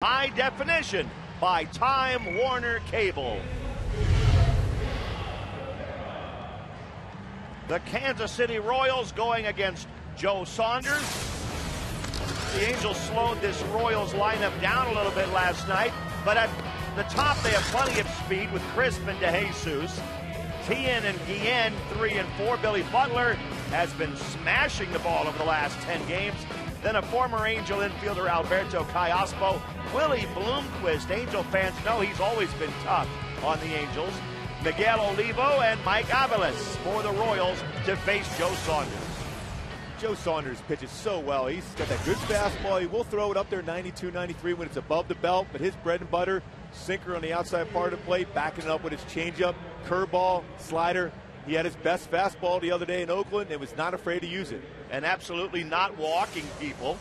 High definition by Time Warner Cable. The Kansas City Royals going against Joe Saunders. The Angels slowed this Royals lineup down a little bit last night, but at the top they have plenty of speed with Crisp and DeJesus. Tien and Guillen, 3 and 4. Billy Butler has been smashing the ball over the last 10 games. Then a former Angel infielder, Alberto Callaspo. Willie Bloomquist. Angel fans know he's always been tough on the Angels. Miguel Olivo and Mike Aviles for the Royals to face Joe Saunders. Joe Saunders pitches so well. He's got that good fastball. He will throw it up there 92, 93 when it's above the belt, but his bread and butter, sinker on the outside part of the plate, backing it up with his changeup, curveball, slider. He had his best fastball the other day in Oakland and was not afraid to use it. And absolutely not walking people.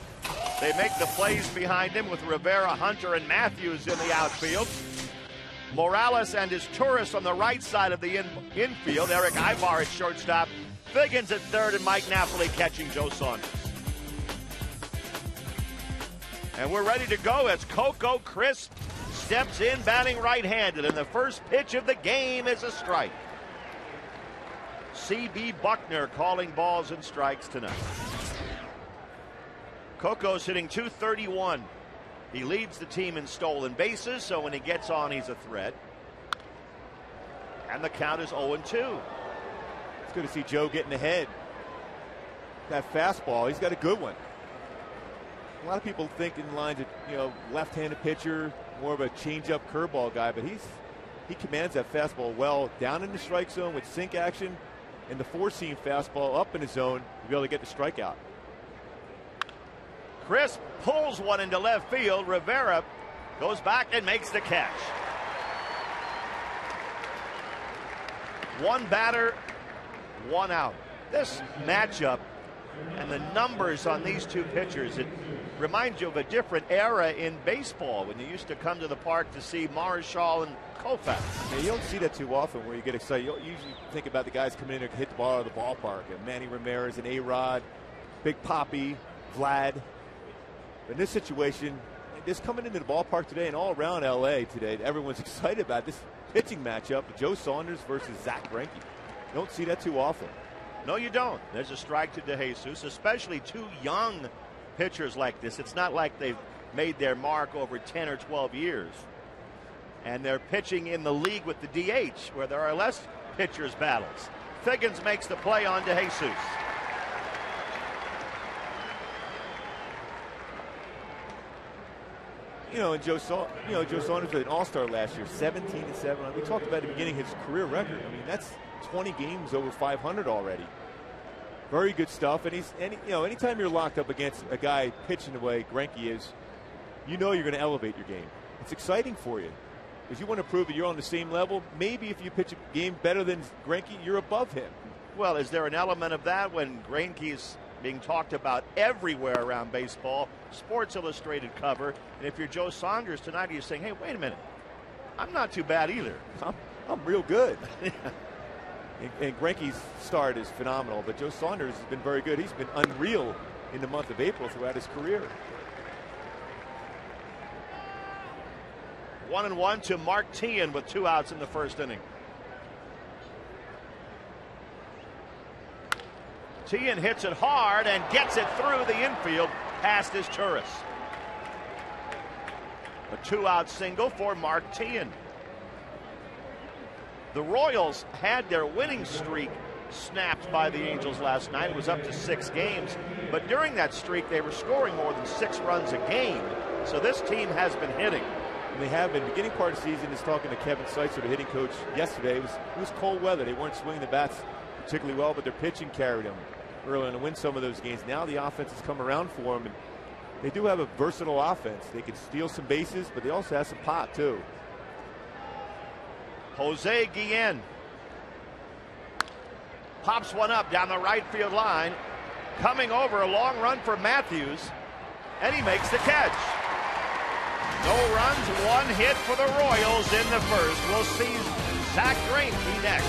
They make the plays behind him with Rivera, Hunter, and Matthews in the outfield. Morales and his tourists on the right side of the infield. Eric Ibar at shortstop. Figgins at third, and Mike Napoli catching Joe Saunders. And we're ready to go as Coco Crisp steps in batting right-handed, and the first pitch of the game is a strike. C.B. Buckner calling balls and strikes tonight. Coco's hitting .231. He leads the team in stolen bases, so when he gets on, he's a threat. And the count is 0-2. It's good to see Joe getting ahead. That fastball, he's got a good one. A lot of people think in lines of, left-handed pitcher, more of a change-up curveball guy, but he commands that fastball well down in the strike zone with sink action, and the four-seam fastball up in his zone to be able to get the strikeout. Crisp pulls one into left field. Rivera goes back and makes the catch. One batter, one out. This matchup and the numbers on these two pitchers, it reminds you of a different era in baseball when you used to come to the park to see Marichal and Koufax. Yeah, you don't see that too often where you get excited. You usually think about the guys coming in to hit the ball out of the ballpark. Manny Ramirez and A-Rod, Big Papi, Vlad. But in this situation, this coming into the ballpark today and all around L.A. today, everyone's excited about this pitching matchup, Joe Saunders versus Zack Greinke. You don't see that too often. No, you don't. There's a strike to DeJesus, especially two young pitchers like this. It's not like they've made their mark over 10 or 12 years. And they're pitching in the league with the DH, where there are less pitchers' battles. Figgins makes the play on DeJesus. And Joe Saunders was an all-star last year, 17-7. We talked about at the beginning his career record. I mean, that's 20 games over 500 already. Very good stuff. And anytime you're locked up against a guy pitching the way Greinke is, you're going to elevate your game. It's exciting for you because you want to prove that you're on the same level. Maybe if you pitch a game better than Greinke, you're above him. Well, is there an element of that when Greinke's being talked about everywhere around baseball, Sports Illustrated cover, and if you're Joe Saunders tonight, you're saying, hey, wait a minute, I'm not too bad either. I'm real good. And Greinke's start is phenomenal, but Joe Saunders has been very good. He's been unreal in the month of April throughout his career. 1-1 to Mark Tien with 2 outs in the first inning. Tien hits it hard and gets it through the infield past his tourists. A 2-out single for Mark Tien. The Royals had their winning streak snapped by the Angels last night. It was up to 6 games. But during that streak, they were scoring more than 6 runs a game. So this team has been hitting. And they have been. Beginning part of the season, is talking to Kevin Seitzer, the hitting coach, yesterday. It was cold weather. They weren't swinging the bats particularly well, but their pitching carried them early on to win some of those games. Now the offense has come around for them, and they do have a versatile offense. They can steal some bases, but they also have some pop, too. Jose Guillen pops one up down the right field line. Coming over, a long run for Matthews, and he makes the catch. No runs, 1 hit for the Royals in the first. We'll see Zack Greinke next.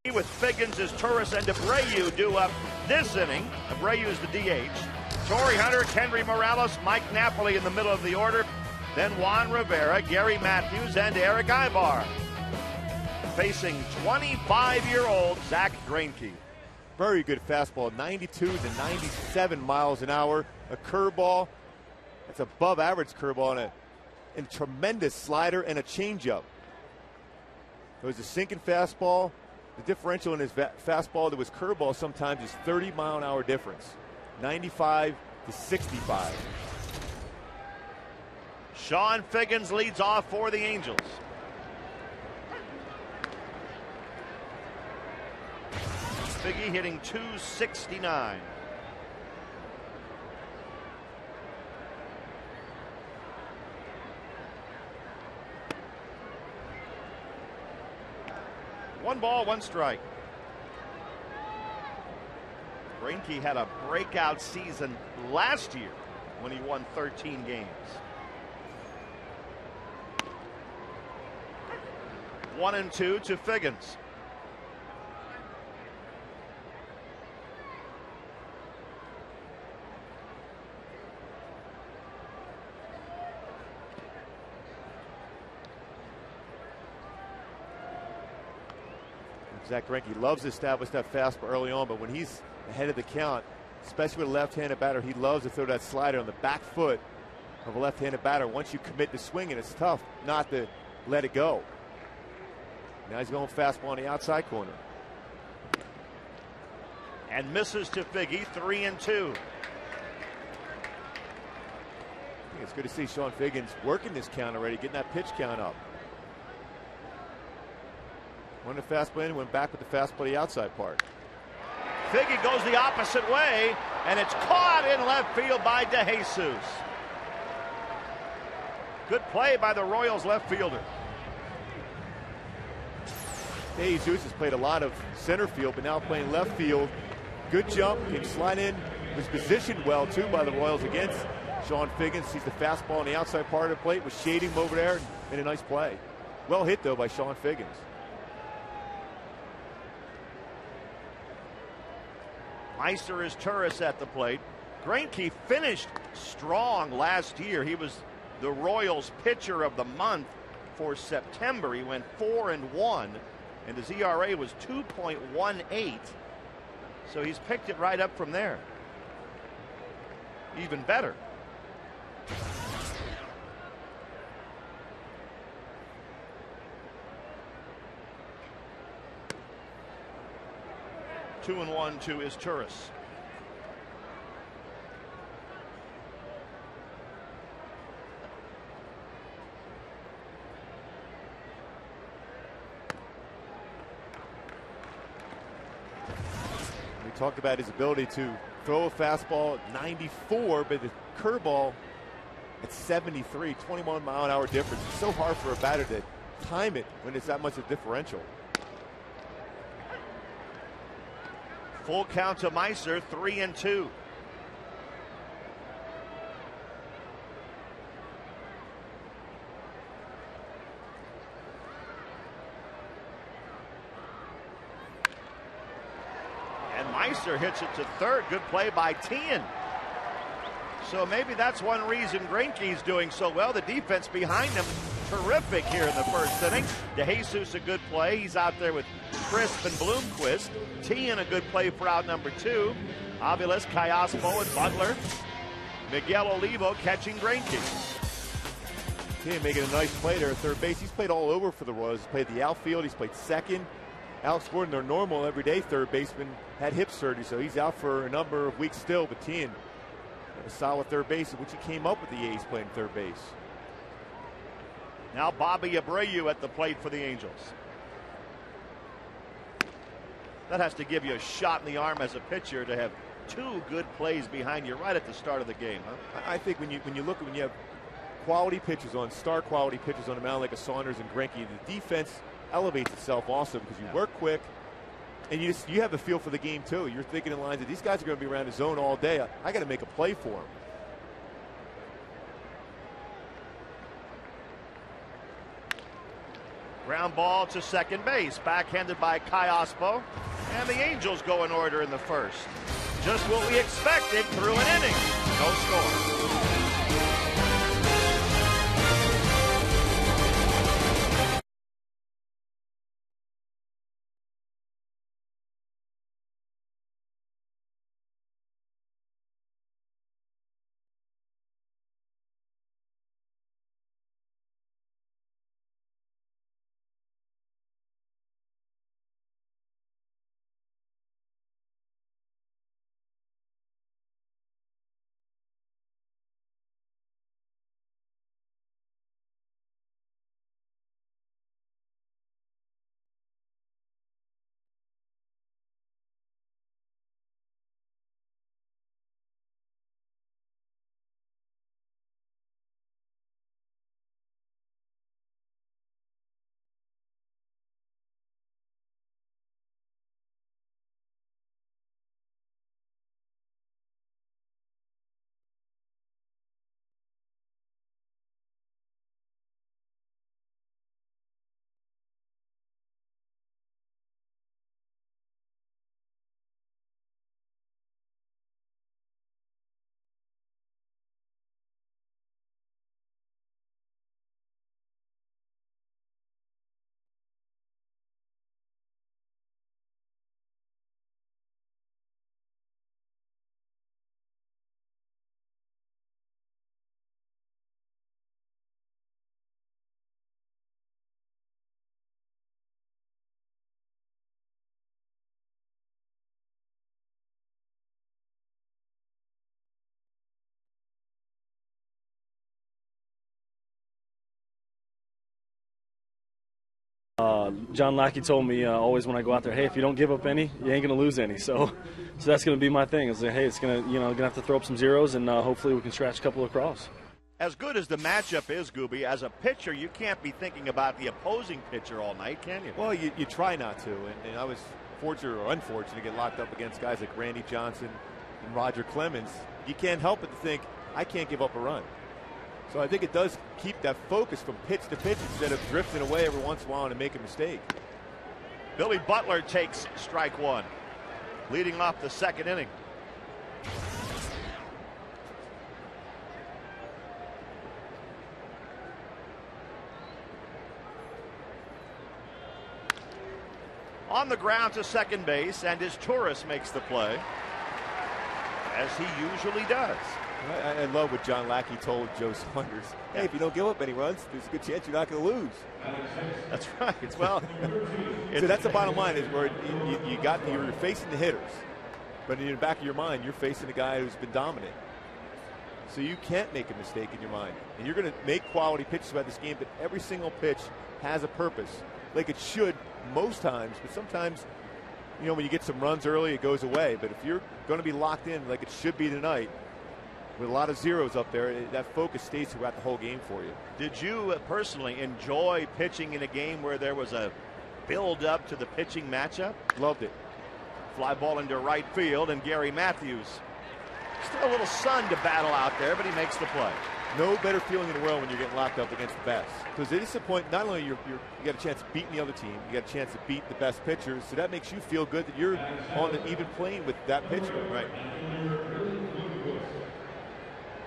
With Figgins as Turris and Abreu due up this inning. Abreu is the DH. Torrey Hunter, Kendry Morales, Mike Napoli in the middle of the order. Then Juan Rivera, Gary Matthews, and Eric Ibar. Facing 25-year-old Zach Greinke. Very good fastball, 92 to 97 miles an hour. A curveball, that's above average curveball, and a tremendous slider and a changeup. It was a sinking fastball. The differential in his fastball to his curveball sometimes is 30-mile-an-hour difference, 95 to 65. Sean Figgins leads off for the Angels. Figgy hitting .269. One ball, one strike. Greinke had a breakout season last year when he won 13 games. 1-2 to Figgins. Zach Greinke loves to establish that fastball early on, but when he's ahead of the count, especially with a left-handed batter, he loves to throw that slider on the back foot of a left-handed batter. Once you commit to swinging, it's tough not to let it go. Now he's going fastball on the outside corner. And misses to Figgy, 3-2. It's good to see Sean Figgins working this count already, getting that pitch count up. Won the fastball in, went back with the fastball to the outside part. Figgy goes the opposite way, and it's caught in left field by DeJesus. Good play by the Royals left fielder. DeJesus has played a lot of center field, but now playing left field. Good jump, can slide in, was positioned well too by the Royals against Sean Figgins. Sees the fastball on the outside part of the plate, was shading him over there, and made a nice play. Well hit though by Sean Figgins. Meister is Turris at the plate. Greinke finished strong last year. He was the Royals pitcher of the month for September. He went 4-1, and his ERA was 2.18. So he's picked it right up from there. Even better. Two and 1 to is Turris. We talked about his ability to throw a fastball at 94, but the curveball at 73, 21-mile-an-hour difference. It's so hard for a batter to time it when it's that much a differential. Full count to Meister, 3-2. And Meister hits it to third. Good play by Tien. So maybe that's one reason Greinke's doing so well. The defense behind him, terrific here in the first inning. DeJesus a good play. He's out there with Crisp and Bloomquist. Tien a good play for out number 2. Aviles, Callaspo, and Butler. Miguel Olivo catching Greinke. Tien making a nice play there at third base. He's played all over for the Royals. He's played the outfield. He's played second. Alex Gordon, their normal everyday third baseman, had hip surgery, so he's out for a number of weeks still. But Tien, a solid third base, which he came up with the A's playing third base. Now Bobby Abreu at the plate for the Angels. That has to give you a shot in the arm as a pitcher to have two good plays behind you right at the start of the game, huh? I think when you have quality pitchers on, star quality pitchers on the mound like a Saunders and Greinke, the defense elevates itself also because you work quick and you have a feel for the game too. You're thinking in lines that these guys are going to be around the zone all day. I got to make a play for them. Ground ball to second base, backhanded by Kai Ospo, and the Angels go in order in the first. Just what we expected through an inning. No score. John Lackey told me always when I go out there, hey, if you don't give up any, you ain't gonna lose any. So that's gonna be my thing. Is that, hey, it's gonna have to throw up some zeros, and hopefully we can scratch a couple across. As good as the matchup is, Gooby, as a pitcher, you can't be thinking about the opposing pitcher all night, can you? Well, you try not to, and I was fortunate or unfortunate to get locked up against guys like Randy Johnson and Roger Clemens. You can't help but to think, I can't give up a run. So I think it does keep that focus from pitch to pitch instead of drifting away every once in a while and make a mistake. Billy Butler takes strike one, leading off the second inning. On the ground to second base, and his Torres makes the play, as he usually does. I love what John Lackey told Joe Saunders. Hey, if you don't give up any runs, there's a good chance you're not going to lose. That's right. Well, so that's the bottom line, is where you're facing the hitters, but in the back of your mind, you're facing a guy who's been dominant. So you can't make a mistake in your mind, and you're going to make quality pitches about this game. But every single pitch has a purpose, like it should most times. But sometimes, when you get some runs early, it goes away. But if you're going to be locked in like it should be tonight, with a lot of zeros up there, that focus stays throughout the whole game for you. Did you personally enjoy pitching in a game where there was a build-up to the pitching matchup? Loved it. Fly ball into right field, and Gary Matthews, still a little sun to battle out there, but he makes the play. No better feeling in the world when you're getting locked up against the best. Because at this point, not only you got a chance of beating the other team, you got a chance to beat the best pitchers, so that makes you feel good that you're on the even plane with that pitcher. Right.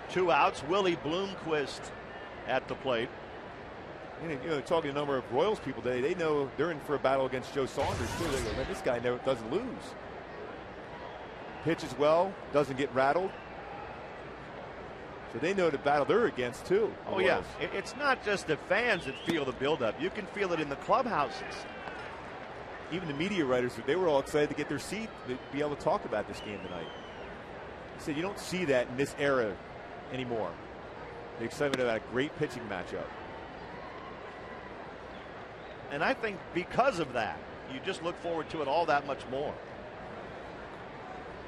2 outs. Willie Bloomquist at the plate. Talking to a number of Royals people today, they know they're in for a battle against Joe Saunders too. They go, man, this guy doesn't lose. Pitches well, doesn't get rattled. So they know the battle they're against too. Oh yeah, it's not just the fans that feel the buildup. You can feel it in the clubhouses. Even the media writers, they were all excited to get their seat to be able to talk about this game tonight. They said you don't see that in this era anymore. The excitement about a great pitching matchup. And I think because of that, you just look forward to it all that much more.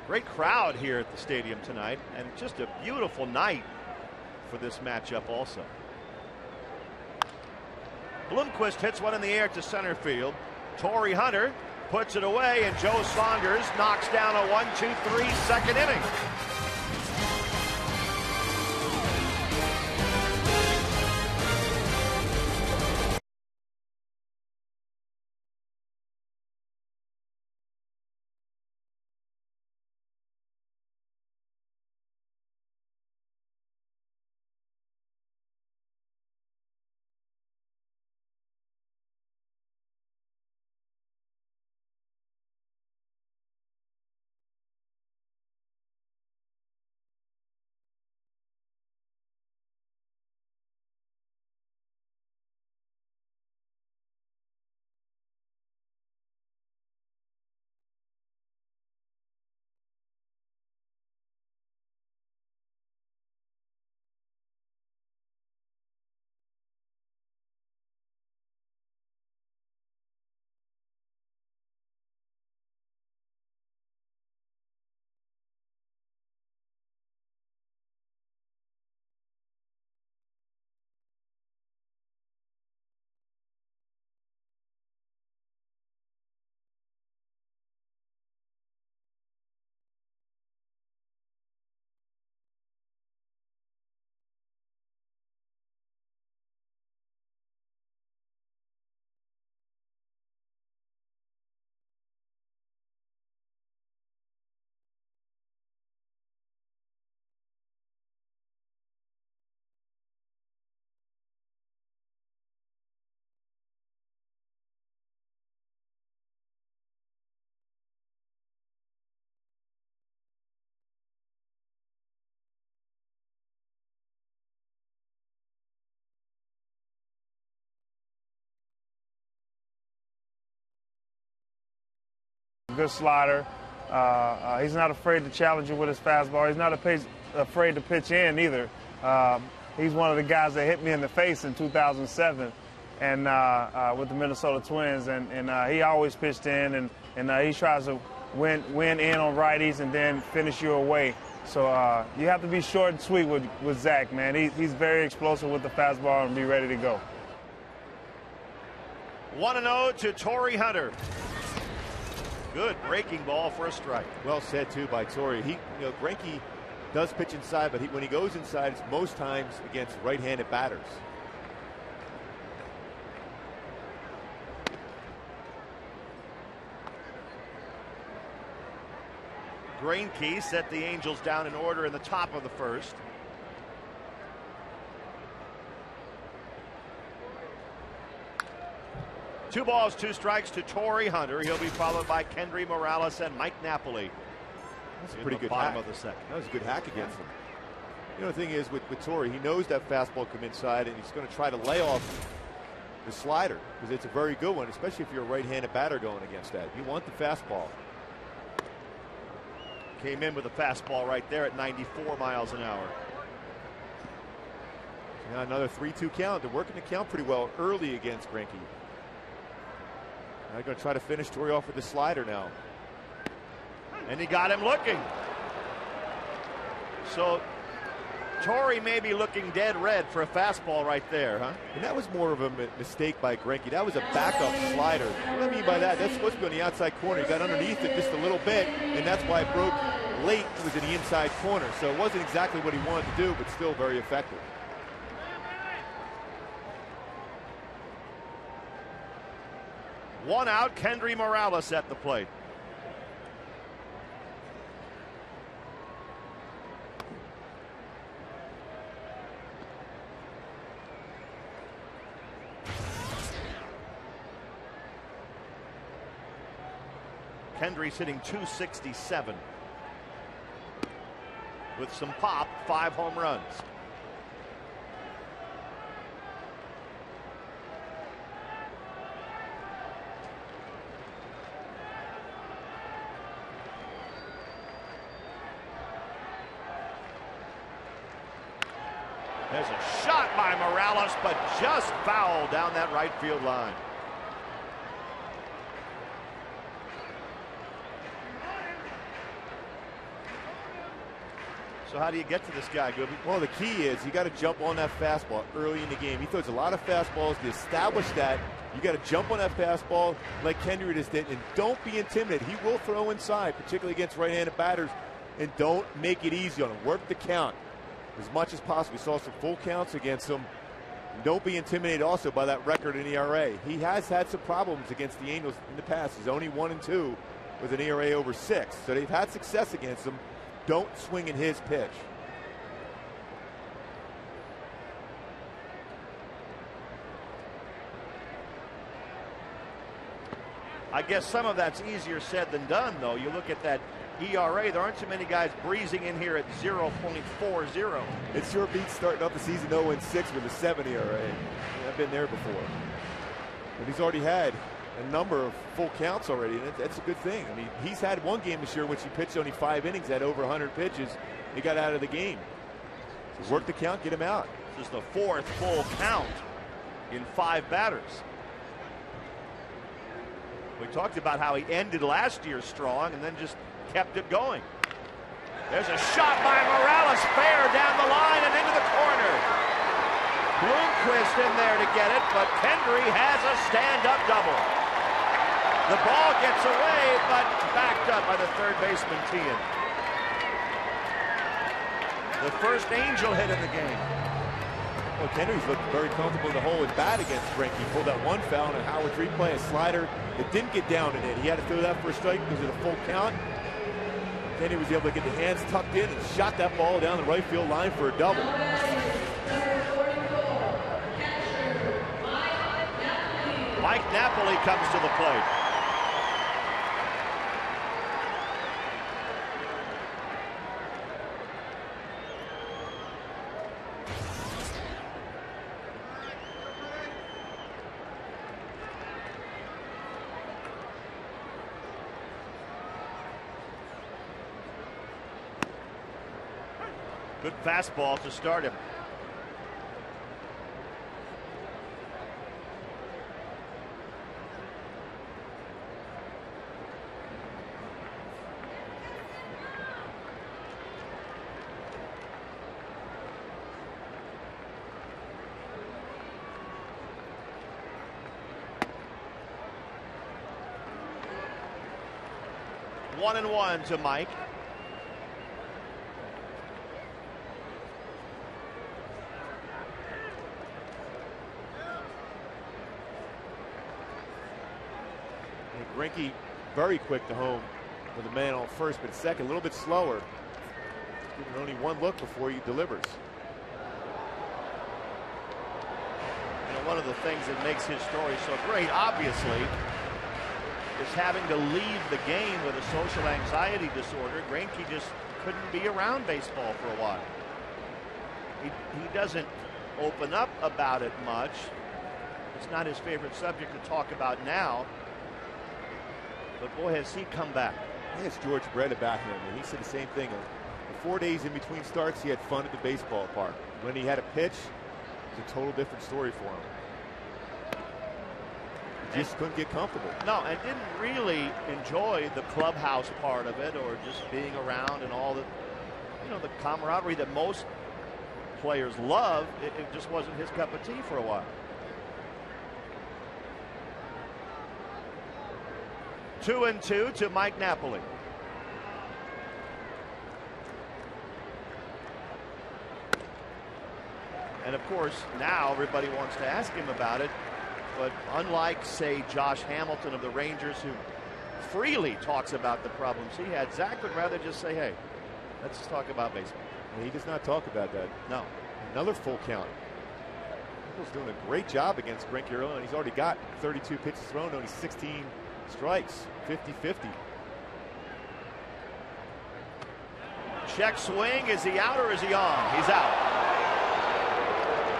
Great crowd here at the stadium tonight, and just a beautiful night for this matchup also. Bloomquist hits one in the air to center field. Torrey Hunter puts it away, and Joe Saunders knocks down a 1-2-3 second inning. Good slider. He's not afraid to challenge you with his fastball. He's not afraid to pitch in either. He's one of the guys that hit me in the face in 2007 and with the Minnesota Twins. And he always pitched in, and he tries to win in on righties and then finish you away. So you have to be short and sweet with Zach, man. He's very explosive with the fastball and be ready to go. 1-0 to Torrey Hunter. Good breaking ball for a strike. Well said, too, by Torrey. Greinke does pitch inside, but when he goes inside, it's most times against right-handed batters. Greinke set the Angels down in order in the top of the first. Two balls, two strikes to Torrey Hunter. He'll be followed by Kendry Morales and Mike Napoli. That's a pretty good bottom hack. Of the second. That was a good hack against him. The thing is with Torrey, he knows that fastball come inside, and he's going to try to lay off the slider because it's a very good one, especially if you're a right-handed batter going against that. You want the fastball. Came in with a fastball right there at 94 miles an hour. Now another 3-2 count. They're working the count pretty well early against Greinke. They're going to try to finish Torrey off with the slider now. And he got him looking. So Torrey may be looking dead red for a fastball right there, huh? And that was more of a mistake by Greinke. That was a backup slider. What I mean by that, that's supposed to be on the outside corner. He got underneath it just a little bit, and that's why it broke late. It was in the inside corner. So it wasn't exactly what he wanted to do, but still very effective. One out, Kendry Morales at the plate. Kendry's hitting .267 with some pop, 5 home runs. There's a shot by Morales, but just foul down that right field line. So how do you get to this guy, Gooby? Well, the key is you got to jump on that fastball early in the game. He throws a lot of fastballs. To establish that, you got to jump on that fastball like Kendry just did, and don't be intimidated. He will throw inside, particularly against right-handed batters, and don't make it easy on him. Work the count as much as possible. We saw some full counts against him. Don't be intimidated also by that record in ERA. He has had some problems against the Angels in the past. He's only 1-2 with an ERA over 6. So they've had success against him. Don't swing in his pitch. I guess some of that's easier said than done, though. You look at that ERA, there aren't too many guys breezing in here at 0.40. It sure beats starting off the season 0-6 with a 7 ERA. I've been there before. But he's already had a number of full counts already, and that's a good thing. I mean, he's had one game this year in which he pitched only 5 innings, had over 100 pitches. He got out of the game. So work the count, get him out. This is the 4th full count in 5 batters. We talked about how he ended last year strong and then just kept it going. There's a shot by Morales, fair down the line and into the corner. Bloomquist in there to get it, but Kendry has a stand-up double. The ball gets away, but backed up by the third baseman, Tian. The first Angel hit in the game. Well, Kendry's looked very comfortable in the hole and bat against Greinke. He pulled that one foul on a Howard's replay, a slider that didn't get down in it. He had to throw that for a strike because of the full count. Kendry was able to get the hands tucked in and shot that ball down the right field line for a double. Mike Napoli comes to the plate. Good fastball to start him. One and one to Mike. Greinke very quick to home with a man on first, but second a little bit slower. Giving only one look before he delivers. You know, one of the things that makes his story so great, obviously, is having to leave the game with a social anxiety disorder. Greinke just couldn't be around baseball for a while. He doesn't open up about it much. It's not his favorite subject to talk about now. But boy, has he come back. I asked George Brett about him, and he said the same thing. The 4 days in between starts, he had fun at the baseball park. When he had a pitch, it was a total different story for him. He just couldn't get comfortable. No, and didn't really enjoy the clubhouse part of it, or just being around and all the, you know, the camaraderie that most players love. It just wasn't his cup of tea for a while. 2-2 to Mike Napoli. And of course, now everybody wants to ask him about it. But unlike, say, Josh Hamilton of the Rangers, who freely talks about the problems he had, Zach would rather just say, hey, let's just talk about baseball. And he does not talk about that. No. Another full count. He's doing a great job against Greinke early, and he's already got 32 pitches thrown, only 16 strikes, 50-50. Check swing. Is he out or is he on? He's out.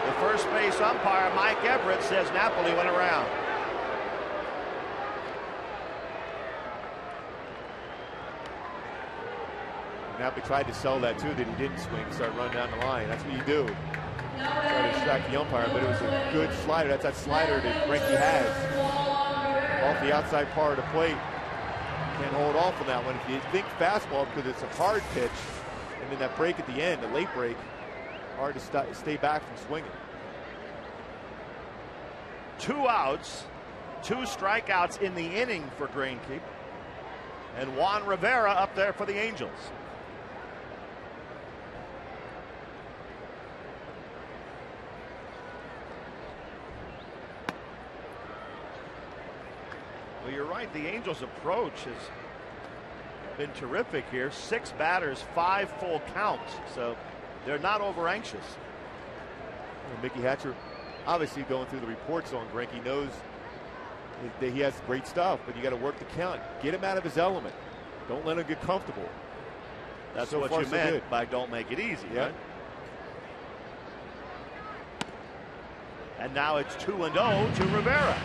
The first base umpire, Mike Everett, says Napoli went around. Napoli tried to sell that too, that he didn't swing, start running down the line. That's what you do. Try to distract the umpire, but it was a good slider. That's that slider that Greinke has. Off the outside part of the plate. Can't hold off on that one. If you think fastball, because it's a hard pitch, and then that break at the end, the late break, hard to stay back from swinging. 2 outs, 2 strikeouts in the inning for Greinke. And Juan Rivera up there for the Angels. Well, you're right. The Angels' approach has been terrific here. 6 batters, 5 full counts. So they're not over anxious. Well, Mickey Hatcher, obviously going through the reports on Greinke, knows that he has great stuff, but you got to work the count. Get him out of his element. Don't let him get comfortable. That's so what far, you so meant good. by don't make it easy, Yeah. right? And now it's 2-0 to Rivera.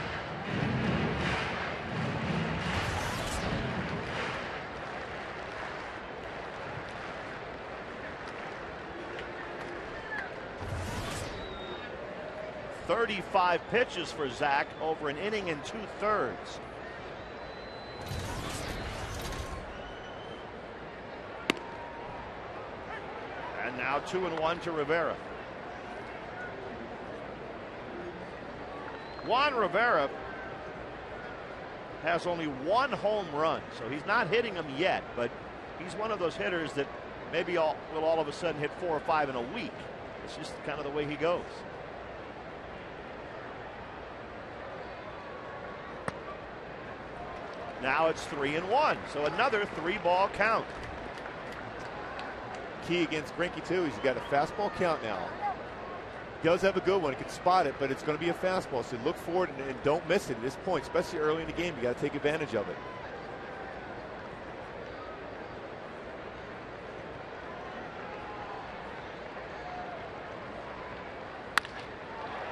.35 pitches for Zach over an inning and 2/3. And now 2-1 to Rivera. Juan Rivera has only 1 home run, so he's not hitting them yet, but he's one of those hitters that maybe will all of a sudden hit 4 or 5 in a week. It's just kind of the way he goes. Now it's 3-1, so another 3-ball count. Key against Greinke too is you got a fastball count now. He does have a good one. He can spot it, but it's going to be a fastball. So look for it and don't miss it at this point, especially early in the game. You got to take advantage of it.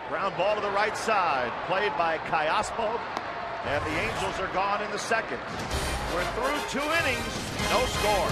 Ground ball to the right side, played by Cayaspo, and the Angels are gone in the second. We're through 2 innings, no score.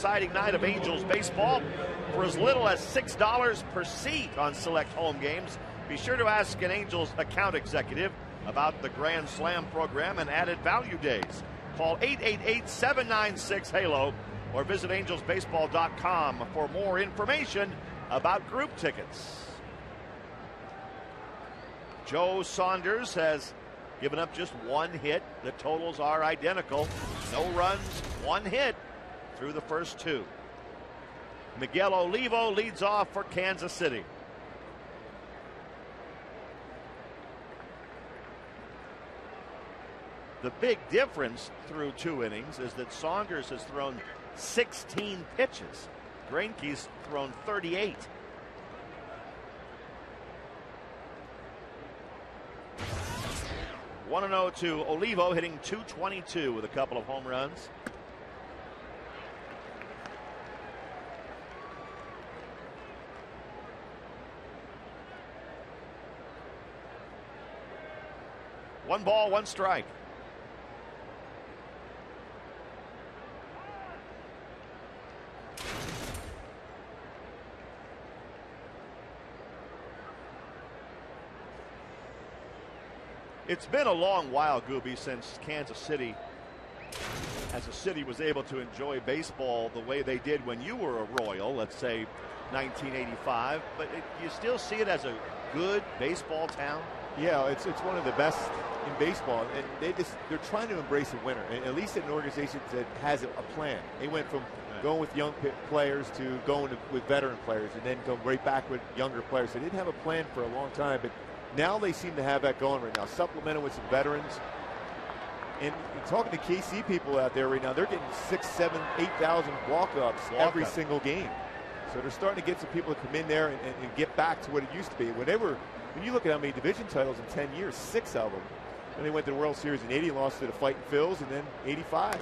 exciting night of Angels baseball for as little as $6 per seat on select home games. Be sure to ask an Angels account executive about the Grand Slam program and added value days. Call 888-796-HALO or visit angelsbaseball.com for more information about group tickets. Joe Saunders has given up just one hit. The totals are identical. No runs, one hit through the first two. Miguel Olivo leads off for Kansas City. The big difference through 2 innings is that Saunders has thrown 16 pitches. Greinke's thrown 38. One and 0 to Olivo, hitting .222 with a couple of home runs. One ball, one strike. It's been a long while, Gooby, since Kansas City as a city was able to enjoy baseball the way they did when you were a Royal, let's say 1985. But you still see it as a good baseball town? Yeah, it's one of the best in baseball, and they're trying to embrace a winner, and at least an organization that has a plan. They went from going with young players to going with veteran players, and then go right back with younger players. They didn't have a plan for a long time, but now they seem to have that going right now, supplemented with some veterans. And talking to KC people out there right now, they're getting 6,000, 7,000, 8,000 walk-ups every single game. So they're starting to get some people to come in there and get back to what it used to be. When you look at how many division titles in 10 years, 6 of them. Then they went to the World Series in '80, lost to the Fighting Phils, and then '85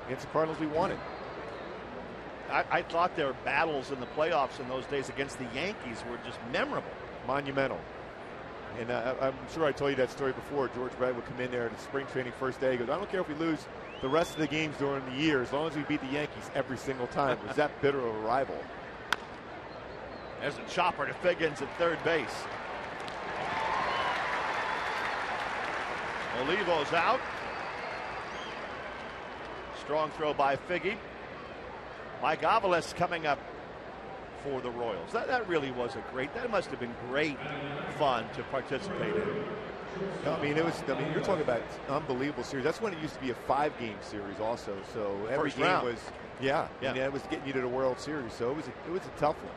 against the Cardinals we won it. I thought their battles in the playoffs in those days against the Yankees were just memorable. Monumental. And I'm sure I told you that story before. George Brett would come in there at spring training first day. He goes, I don't care if we lose the rest of the games during the year, as long as we beat the Yankees every single time. It was that bitter of a rival. There's a chopper to Figgins at third base. Olivo's out. Strong throw by Figgy. Mike Avalos coming up for the Royals. That really was that must have been great fun to participate in. I mean, you're talking about an unbelievable series. That's when it used to be a 5-game series also. So every First game round. was, and that was getting you to the World Series. So it was a tough one.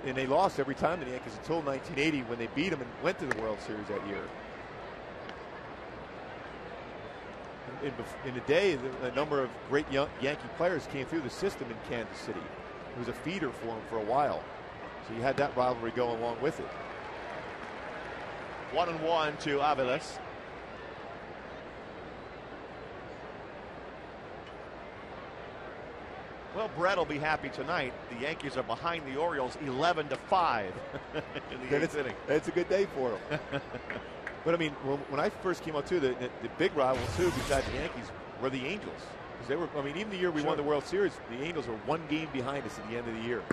And they lost every time to the Yankees until 1980 when they beat them and went to the World Series that year. In the day, a number of great young Yankee players came through the system in Kansas City. It was a feeder for them for a while. So you had that rivalry go along with it. 1-1 to Avalos. Well, Brett will be happy tonight. The Yankees are behind the Orioles 11-5 in the 8th inning. It's a good day for them. But I mean, when I first came out too, the big rival too, besides the Yankees, were the Angels. Because they were, I mean, even the year we won the World Series, the Angels were 1 game behind us at the end of the year.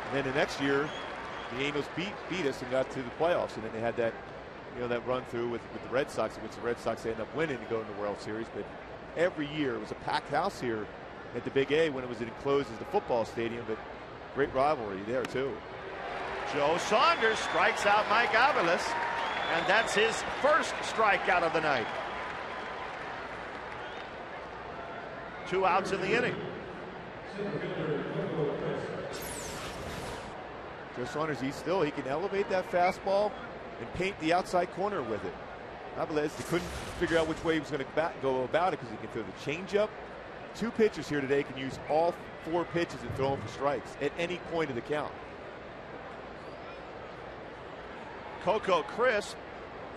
And then the next year, the Angels beat us and got to the playoffs, and then they had that, that run through with the Red Sox, which the Red Sox ended up winning to go in the World Series. But every year it was a packed house here at the Big A when it was enclosed as the football stadium. But great rivalry there too. Joe Saunders strikes out Mike Avalos, and that's his first strikeout of the night. 2 outs in the inning. Joe Saunders, he can elevate that fastball and paint the outside corner with it. Avalos, he couldn't figure out which way he was going to go about it because he can throw the changeup. 2 pitchers here today can use all 4 pitches and throw them for strikes at any point of the count. Coco Chris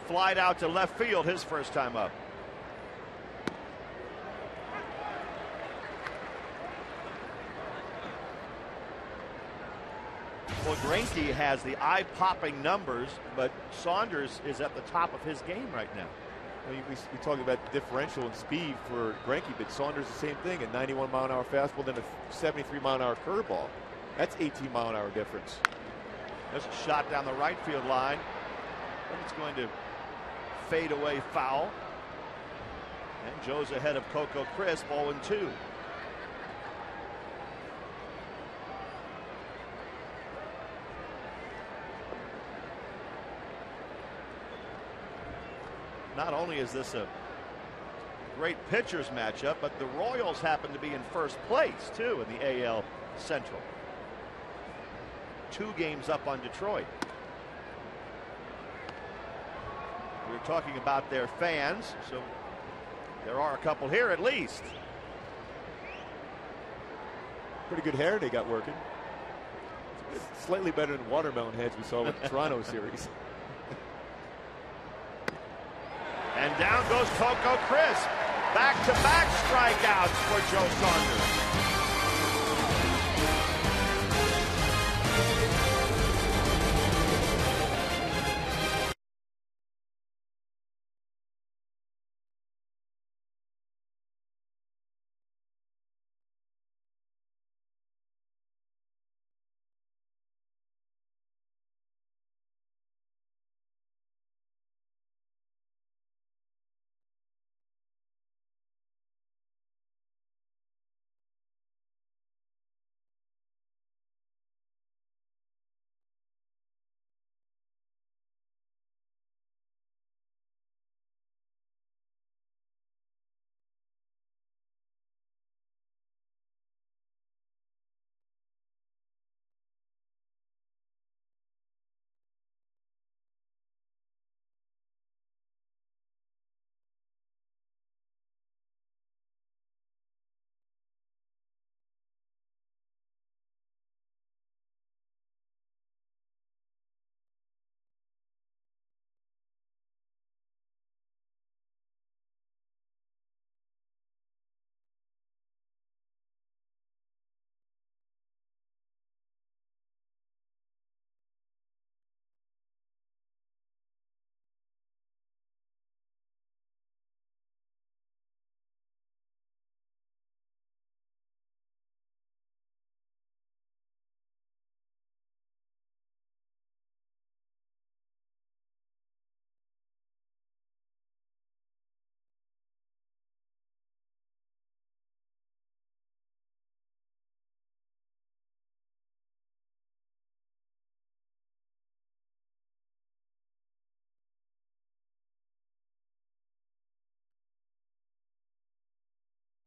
flied out to left field his first time up. Well, Greinke has the eye-popping numbers, but Saunders is at the top of his game right now. We talk about the differential in speed for Greinke, but Saunders the same thing, a 91-mile-an-hour fastball, then a 73-mile-an-hour curveball. That's 18-mile-an-hour difference. There's a shot down the right field line. And it's going to fade away foul. And Joe's ahead of Coco Crisp, 0-2. Not only is this a great pitchers matchup, but the Royals happen to be in first place too in the AL Central. 2 games up on Detroit. We were talking about their fans, so there are a couple here at least. Pretty good hair they got working. It's slightly better than watermelon heads we saw with the Toronto series. And down goes Coco Crisp. Back-to-back strikeouts for Joe Saunders.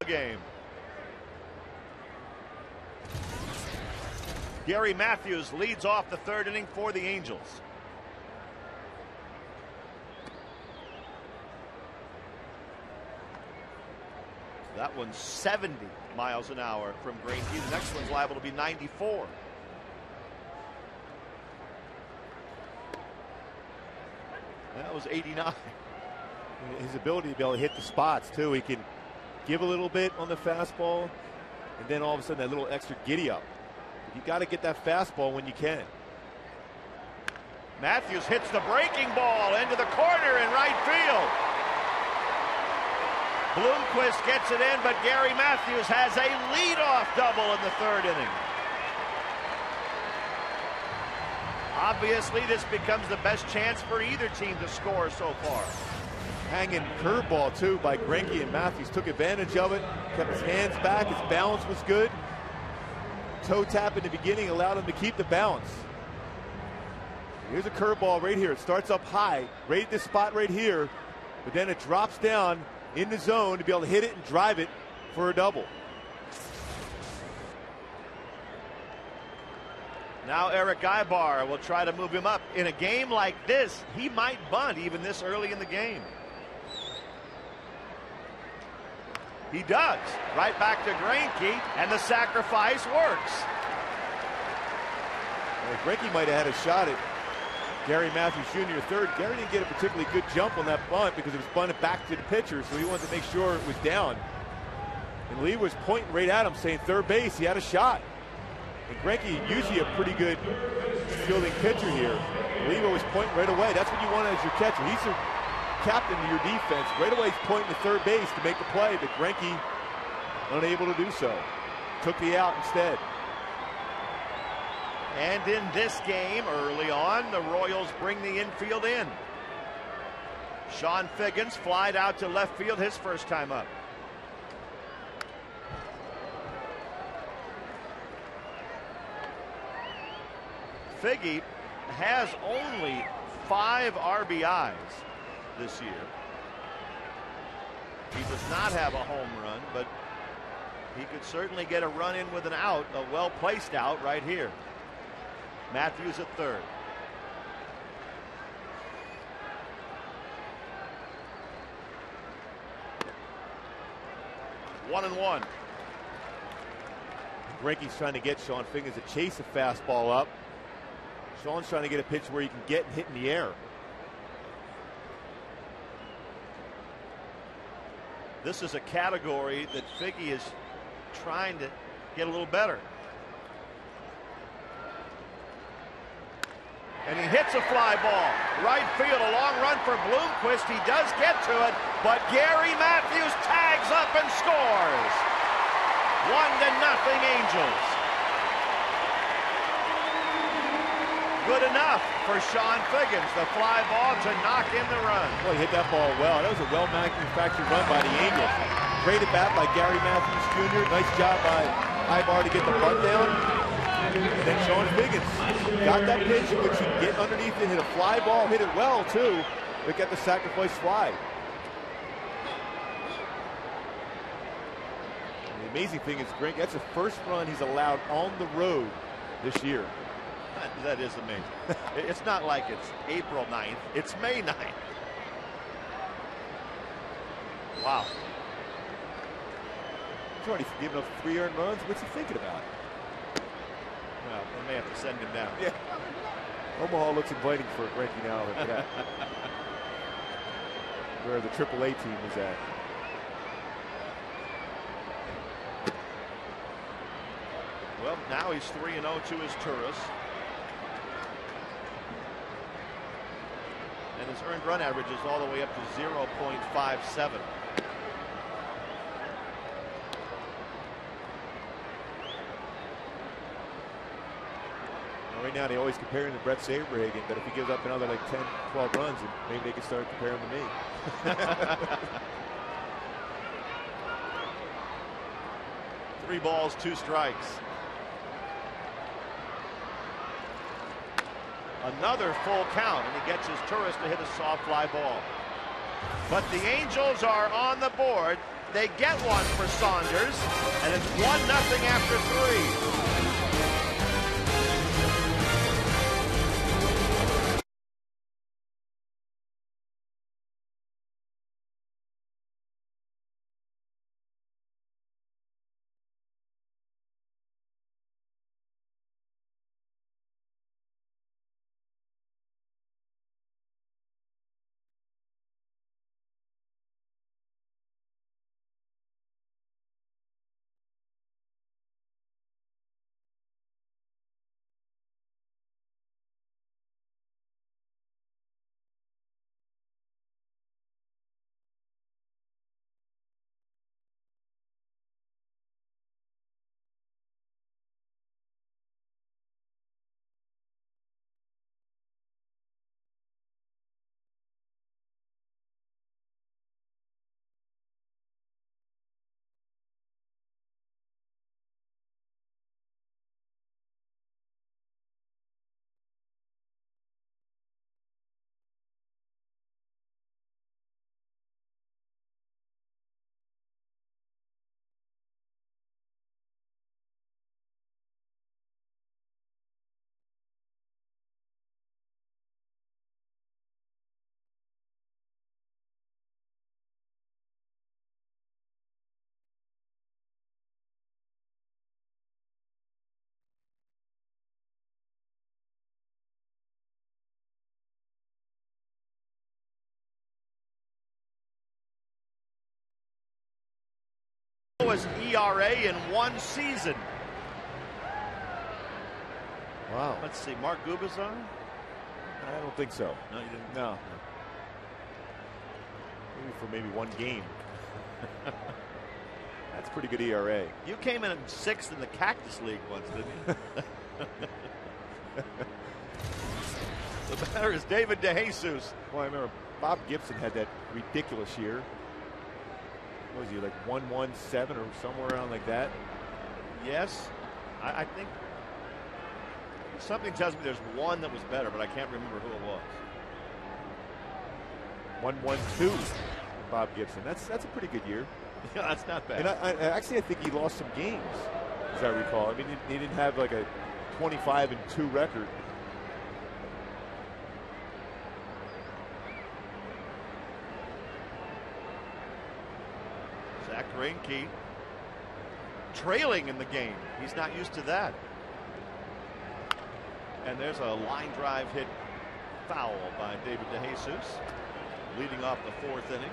Game. Gary Matthews leads off the 3rd inning for the Angels. That one's 70 miles an hour from Greinke. The next one's liable to be 94. That was 89. His ability to be able to hit the spots too. He can give a little bit on the fastball, and then all of a sudden that little extra giddy up. You got to get that fastball when you can. Matthews hits the breaking ball into the corner in right field. Bloomquist gets it in, but Gary Matthews has a leadoff double in the 3rd inning. Obviously, this becomes the best chance for either team to score so far. Hanging curveball too by Greinke, and Matthews took advantage of it, kept his hands back, his balance was good. Toe tap in the beginning allowed him to keep the balance. Here's a curveball right here. It starts up high, right at this spot right here, but then it drops down in the zone to be able to hit it and drive it for a double. Now Eric Ibar will try to move him up. In a game like this, he might bunt even this early in the game. He does. Right back to Greinke, and the sacrifice works. Well, Greinke might have had a shot at Gary Matthews Jr. 3rd. Gary didn't get a particularly good jump on that bunt because it was bunted back to the pitcher, so he wanted to make sure it was down. And Lee was pointing right at him, saying 3rd base. He had a shot. And Greinke, usually a pretty good fielding pitcher here. Lee was pointing right away. That's what you want as your catcher. He's captain to your defense. Right away he's pointing to third base to make the play, but Greinke unable to do so. Took the out instead. And in this game, early on, the Royals bring the infield in. Sean Figgins flied out to left field his first time up. Figgy has only 5 RBIs this year. He does not have a home run, but he could certainly get a run in with an out, a well-placed out right here. Matthews at third. One and one. Greinke's trying to get Sean Figgins to chase a fastball up. Sean's trying to get a pitch where he can get and hit in the air. This is a category that Figgy is trying to get a little better. And he hits a fly ball. Right field, a long run for Bloomquist. He does get to it, but Gary Matthews tags up and scores. 1-0 Angels. Good enough for Sean Figgins. The fly ball to knock in the run. Well, he hit that ball well. That was a well-manufactured run by the Angels. Great at bat by Gary Matthews Jr. Nice job by Ibar to get the bunt down. And then Sean Figgins got that pitch in which he can get underneath and hit a fly ball, hit it well too, but get the sacrifice fly. And the amazing thing is, Greinke, that's the first run he's allowed on the road this year. That is amazing. It's not like it's April 9th, it's May 9th. Wow. He's already given up 3 earned runs. What's he thinking about? Well, they may have to send him down. Yeah. Omaha looks inviting for Greinke now. Where the AAA team is at. Well, now he's 3-0 to his tourists. And his earned run average is all the way up to 0.57. Right now, they always compare him to Brett Saberhagen, but if he gives up another like 10, 12 runs, maybe they can start comparing him to me. 3 balls, 2 strikes. Another full count, and he gets his tourist to hit a soft fly ball. But the Angels are on the board. They get one for Saunders, and it's 1-0 after 3. Lowest ERA in one season. Wow. Let's see, Mark Gubicza? I don't think so. No, you didn't. No. me for maybe one game. That's a pretty good ERA. You came in 6th in the Cactus League once, didn't you? The batter is David DeJesus. Well, I remember Bob Gibson had that ridiculous year. What was he, like 117 or somewhere around like that? Yes, I think something tells me there's one that was better, but I can't remember who it was. 112. Bob Gibson. That's a pretty good year. Yeah, that's not bad. And I think he lost some games, as I recall. I mean, he didn't have like a 25-2 record. Zach Greinke trailing in the game. He's not used to that. And there's a line drive hit foul by David DeJesus, leading off the 4th inning.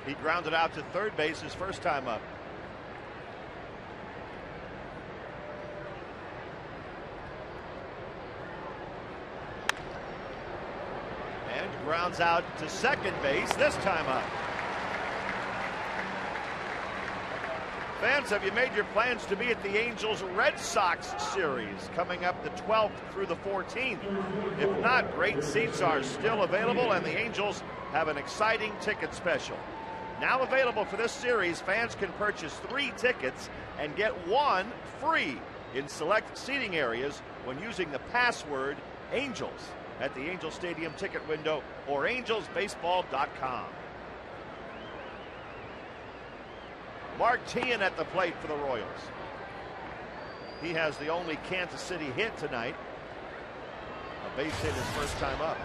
He grounded out to third base his first time up. And grounds out to second base this time up. Fans, have you made your plans to be at the Angels Red Sox series coming up the 12th through the 14th? If not, great seats are still available, and the Angels have an exciting ticket special. Now available for this series, fans can purchase 3 tickets and get 1 free in select seating areas when using the password ANGELS at the Angel Stadium ticket window or angelsbaseball.com. Mark Teahan at the plate for the Royals. He has the only Kansas City hit tonight. A base hit his first time up.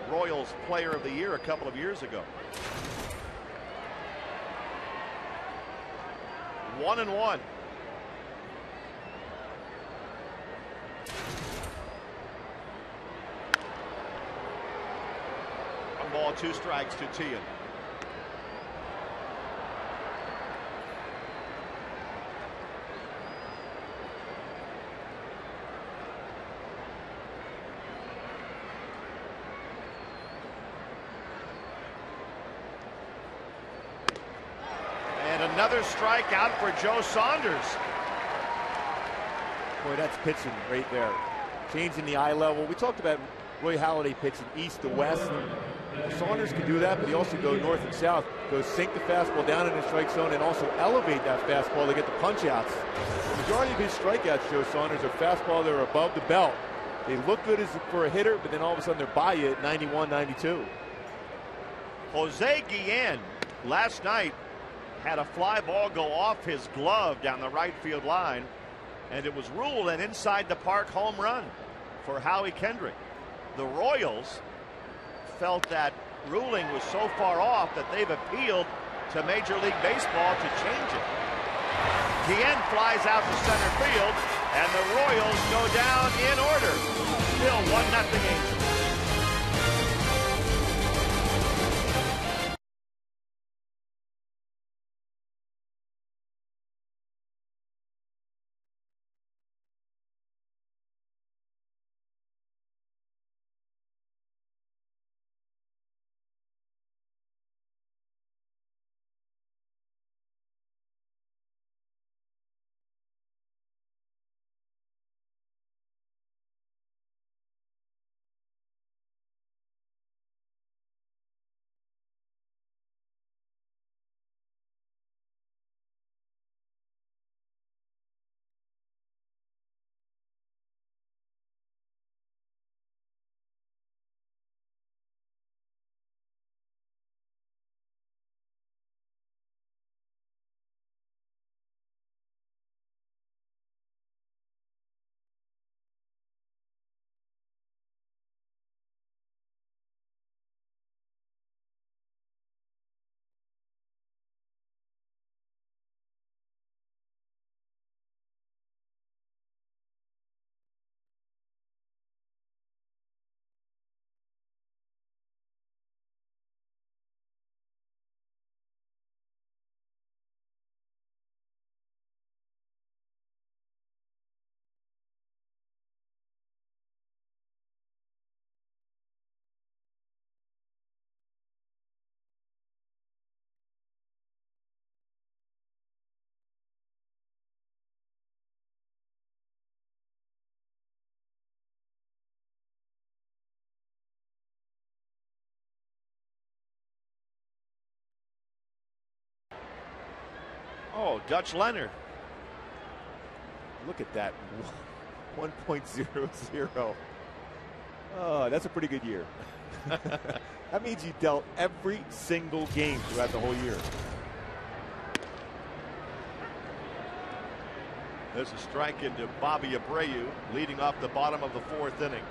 Royals Player of the Year a couple of years ago. 1-1. 1 ball, 2 strikes to Teahan. Another strikeout for Joe Saunders. Boy, that's pitching right there. Changing the eye level. We talked about Roy Halladay pitching east to west. Saunders can do that, but he also go north and south. Go sink the fastball down in the strike zone and also elevate that fastball to get the punch outs. The majority of his strikeouts, Joe Saunders, are fastball that are above the belt. They look good as for a hitter, but then all of a sudden they're by you at 91, 92. Jose Guillen last night had a fly ball go off his glove down the right field line, and it was ruled an inside the park home run for Howie Kendrick. The Royals felt that ruling was so far off that they've appealed to Major League Baseball to change it. Guillen flies out to center field, and the Royals go down in order. Still 1-0 Angels. Oh, Dutch Leonard. Look at that. 1.00. Oh, that's a pretty good year. That means you dealt every single game throughout the whole year. There's a strike into Bobby Abreu, leading off the bottom of the 4th inning.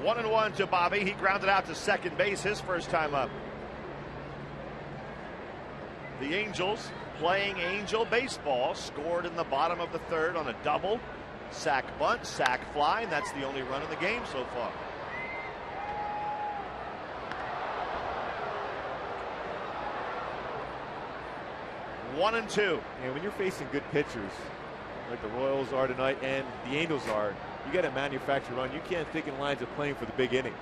One and one to Bobby. He grounded out to second base his first time up. The Angels playing Angel baseball, scored in the bottom of the 3rd on a double. Sack bunt, sack fly, and that's the only run in the game so far. One and two. And when you're facing good pitchers, like the Royals are tonight and the Angels are, you got to manufacture a run. You can't think in lines of playing for the big inning.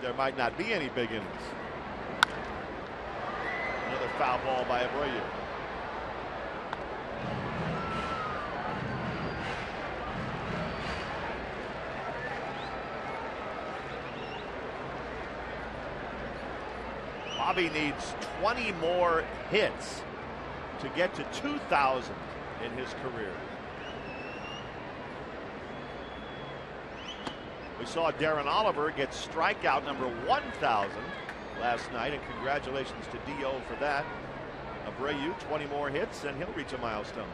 There might not be any big innings. Another foul ball by Abreu. Bobby needs 20 more hits to get to 2,000 in his career. We saw Darren Oliver get strikeout number 1,000 last night, and congratulations to D.O. for that. Abreu, 20 more hits, and he'll reach a milestone.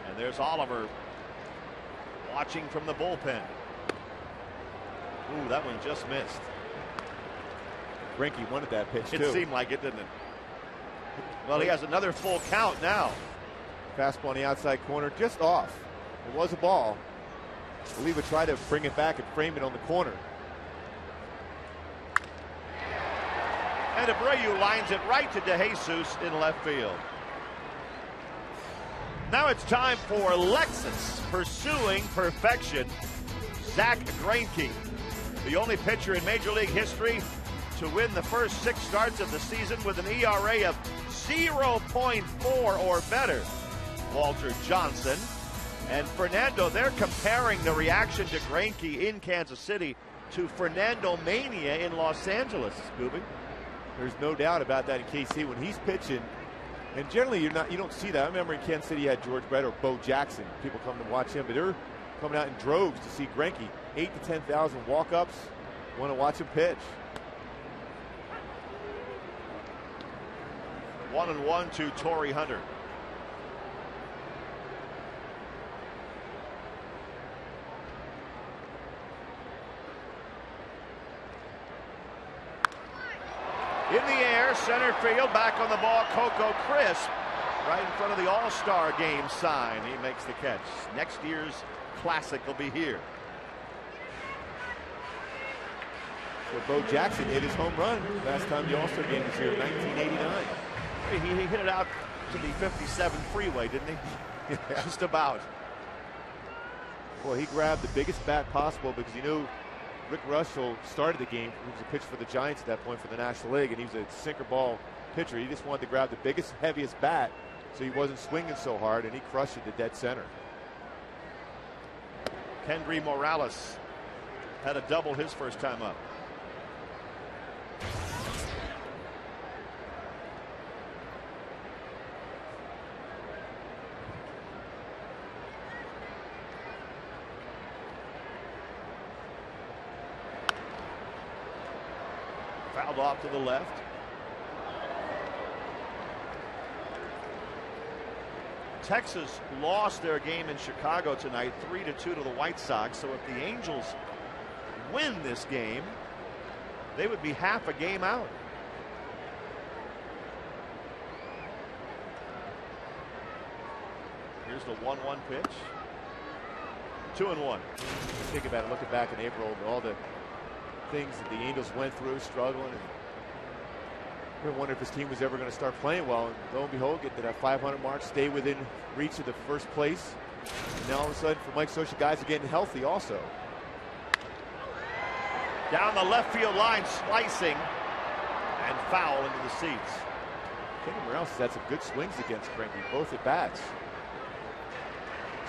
And there's Oliver watching from the bullpen. Ooh, that one just missed. Greinke wanted that pitch, It too. seemed like it, didn't it? Well, he has another full count now. Fastball on the outside corner, just off. It was a ball. Oliva tried to bring it back and frame it on the corner. And Abreu lines it right to DeJesus in left field. Now it's time for Lexus pursuing perfection. Zach Greinke, the only pitcher in Major League history to win the first 6 starts of the season with an ERA of 0.4 or better. Walter Johnson and Fernando, they're comparing the reaction to Greinke in Kansas City to Fernando Mania in Los Angeles, Scooby. There's no doubt about that in KC when he's pitching. And generally, you don't see that. I remember in Kansas City, you had George Brett or Bo Jackson. People come to watch him, but they're coming out in droves to see Greinke. 8,000 to 10,000 walk-ups. Want to watch him pitch. 1-1 to Torrey Hunter. In the air, center field, back on the ball, Coco Crisp, right in front of the All-Star Game sign. He makes the catch. Next year's Classic will be here. Well, Bo Jackson hit his home run last time the All-Star Game was here in 1989. He hit it out to the 57 freeway, didn't he? Yeah. Just about. Well, he grabbed the biggest bat possible because he knew Rick Russell started the game. He was a pitcher for the Giants at that point for the National League, and he was a sinker ball pitcher. He just wanted to grab the biggest, heaviest bat so he wasn't swinging so hard, and he crushed it to dead center. Kendry Morales had a double his first time up. Fouled off to the left. Texas lost their game in Chicago tonight 3-2 to the White Sox. So if the Angels win this game, they would be half a game out. Here's the 1-1 pitch. 2-1. Think about it, looking back in April, all the things that the Angels went through, struggling, and we wonder if his team was ever going to start playing well. And lo and behold, get to that 500 mark, stay within reach of the first place. And now all of a sudden, for Mike Scioscia, guys are getting healthy also. Down the left field line, slicing, and foul into the seats. I think Morales has had some good swings against Greinke, both at bats.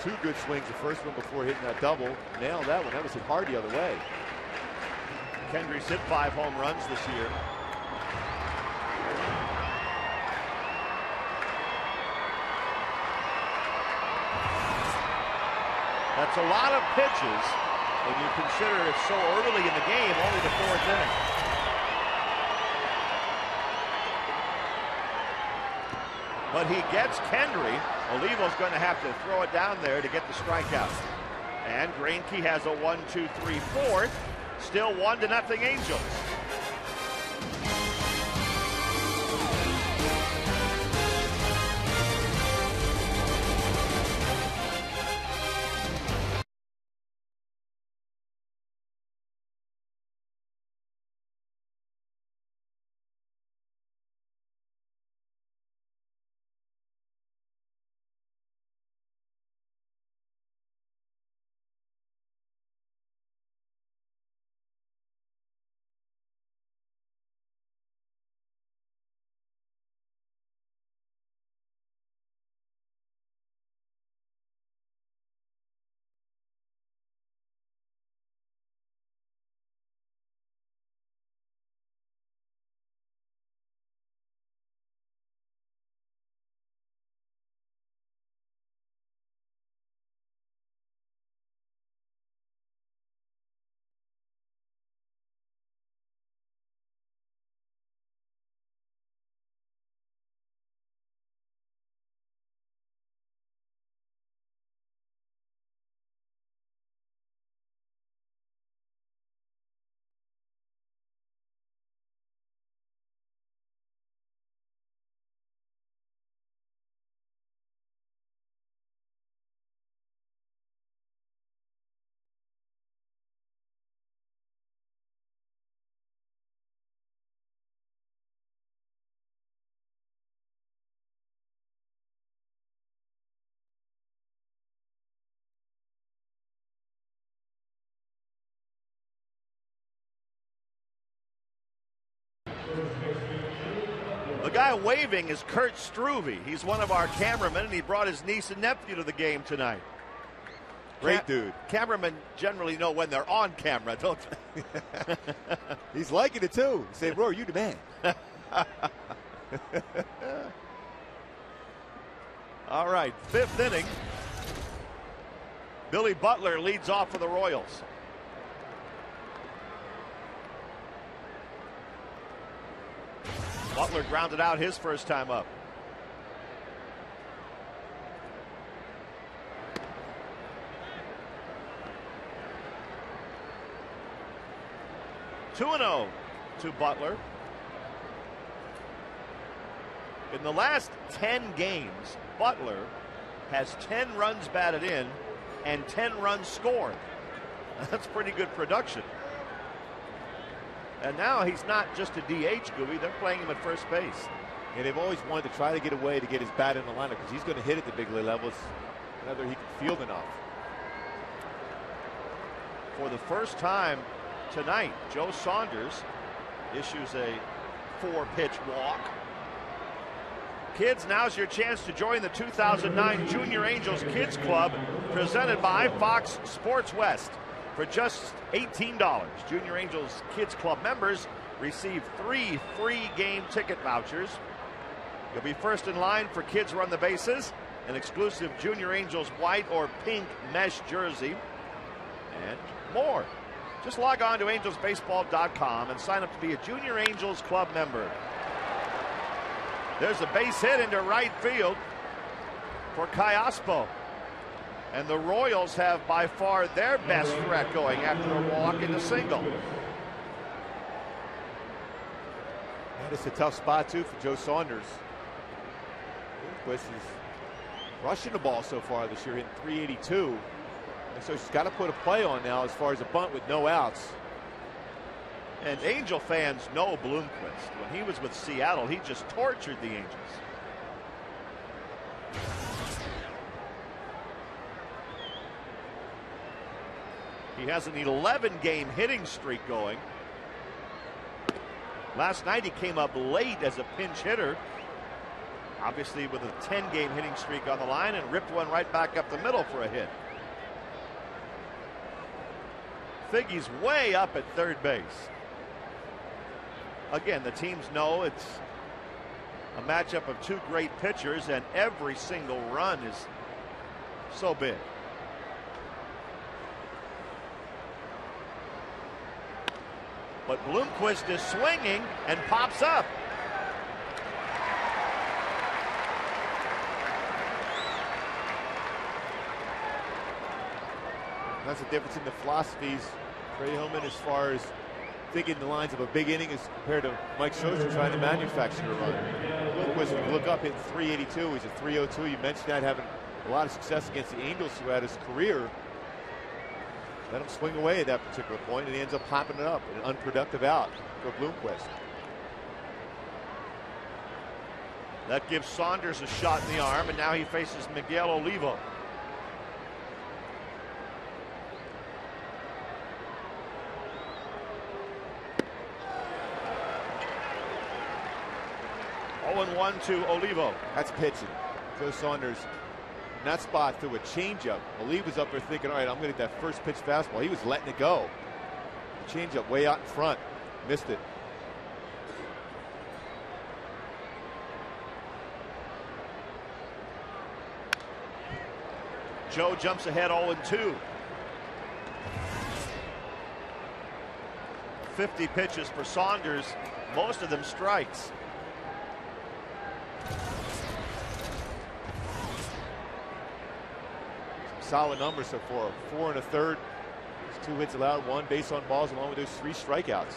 2 good swings. The first one before hitting that double. Nailed that one. That was hit hard the other way. Kendry's hit 5 home runs this year. That's a lot of pitches when you consider it's so early in the game, only the 4th inning. But he gets Kendry. Olivo's going to have to throw it down there to get the strikeout. And Greinke has a 1-2-3-4. Still 1-0 Angels. The guy waving is Kurt Struve. He's one of our cameramen, and he brought his niece and nephew to the game tonight. Great dude. Cameramen generally know when they're on camera, don't they? He's liking it too. He said, "Bro, you the man." All right, 5th inning. Billy Butler leads off for the Royals. Butler grounded out his first time up. Two 2-0 to Butler. In the last 10 games, Butler has 10 runs batted in and 10 runs scored. That's pretty good production. And now he's not just a DH, Gooey. They're playing him at first base. And they've always wanted to try to get away to get his bat in the lineup because he's going to hit at the big league levels whether he can field enough. For the first time tonight, Joe Saunders issues a 4-pitch walk. Kids, now's your chance to join the 2009 Junior Angels Kids Club presented by Fox Sports West. For just $18, Junior Angels Kids Club members receive 3 free game ticket vouchers. You'll be first in line for Kids Run the Bases, an exclusive Junior Angels white or pink mesh jersey, and more. Just log on to angelsbaseball.com and sign up to be a Junior Angels Club member. There's a base hit into right field for Kayaspo. And the Royals have by far their best threat going after a walk in the single. And it's a tough spot, too, for Joe Saunders. He's rushing the ball so far this year, hitting .382. And so she's got to put a play on now as far as a bunt with no outs. And Angel fans know Bloomquist. When he was with Seattle, he just tortured the Angels. He has an 11-game hitting streak going. Last night he came up late as a pinch hitter Obviously with a 10-game hitting streak on the line, and ripped one right back up the middle for a hit. Figgy's way up at third base. Again, the teams know it's a matchup of two great pitchers, and every single run is so big. But Bloomquist is swinging and pops up. That's the difference in the philosophies for Hillman as far as thinking the lines of a big inning as compared to Mike Scherzer trying to manufacture a run. Bloomquist, when you look up, hitting 382. He's at 302. You mentioned that, having a lot of success against the Angels throughout his career. Let him swing away at that particular point, and he ends up popping it up. An unproductive out for Bloomquist. That gives Saunders a shot in the arm, and now he faces Miguel Olivo. Oh, 0-1 to Olivo. That's pitching. Joe Saunders in that spot threw a changeup. Olivo's up there thinking, all right, I'm going to get that first pitch fastball. He was letting it go. Changeup way out in front. Missed it. Joe jumps ahead 0-2. 50 pitches for Saunders, most of them strikes. Solid numbers so far. 4 1/3. 2 hits allowed, 1 base on balls, along with those 3 strikeouts.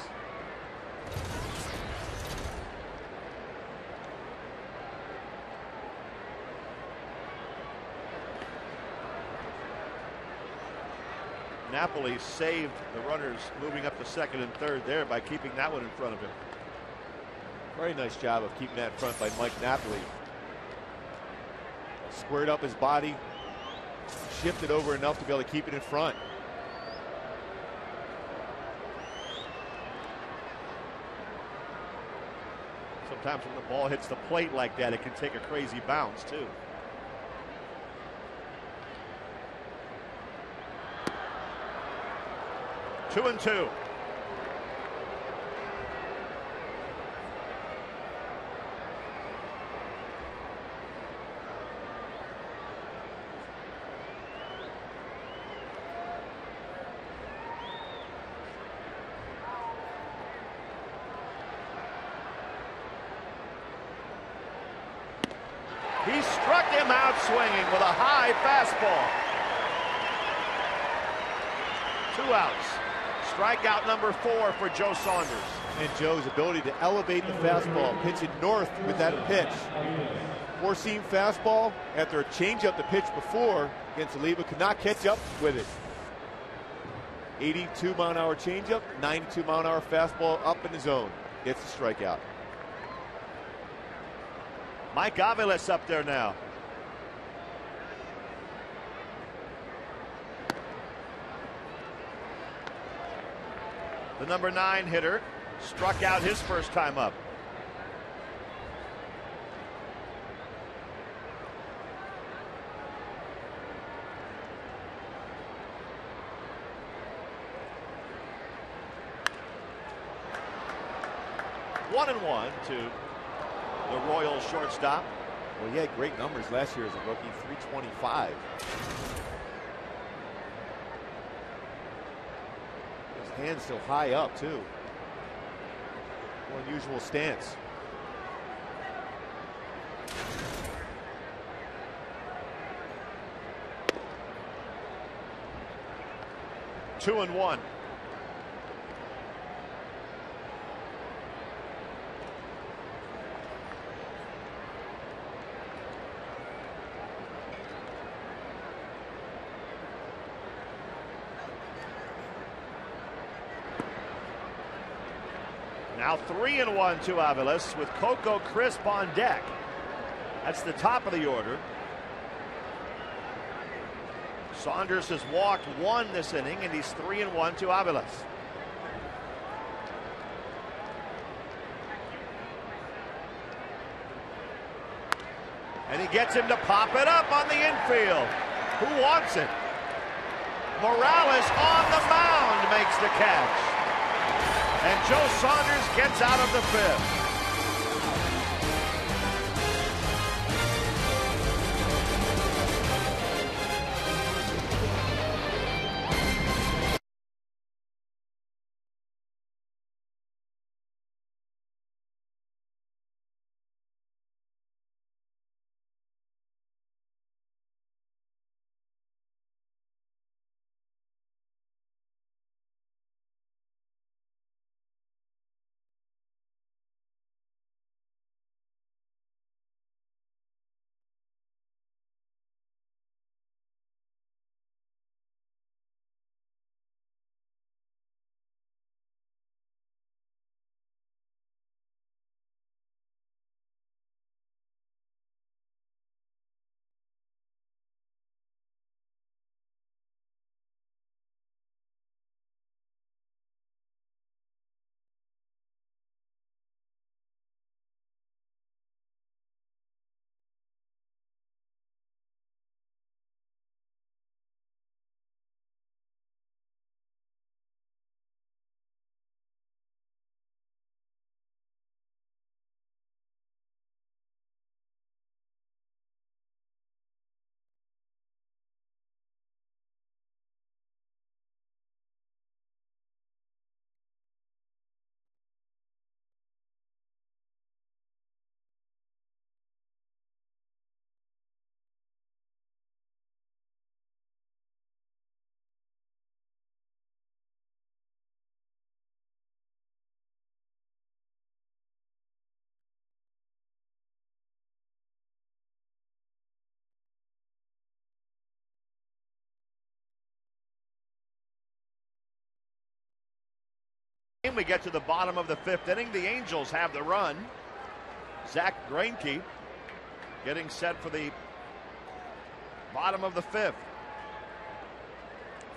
Napoli saved the runners moving up to second and third there by keeping that one in front of him. Very nice job of keeping that in front by Mike Napoli. Squared up his body, shifted over enough to be able to keep it in front. Sometimes when the ball hits the plate like that, it can take a crazy bounce too. Two and two. He struck him out swinging with a high fastball. 2 outs. Strikeout number 4 for Joe Saunders. And Joe's ability to elevate the fastball, pitch it north with that pitch. 4-seam fastball after a changeup the pitch before against Oliva, could not catch up with it. 82-mile-an-hour changeup, 92-mile-an-hour fastball up in the zone. Gets the strikeout. Mike Aviles up there now. The number 9 hitter struck out his first time up. One and one to the Royals shortstop. Well, he had great numbers last year as a rookie, 325. His hand's still high up, too. More unusual stance. Two and one. Now 3 and one to Aviles with Coco Crisp on deck. That's the top of the order. Saunders has walked 1 this inning, and he's 3 and one to Aviles. And he gets him to pop it up on the infield. Who wants it? Morales on the mound makes the catch. And Joe Saunders gets out of the fifth. We get to the bottom of the fifth inning. The Angels have the run. Zach Greinke getting set for the bottom of the fifth.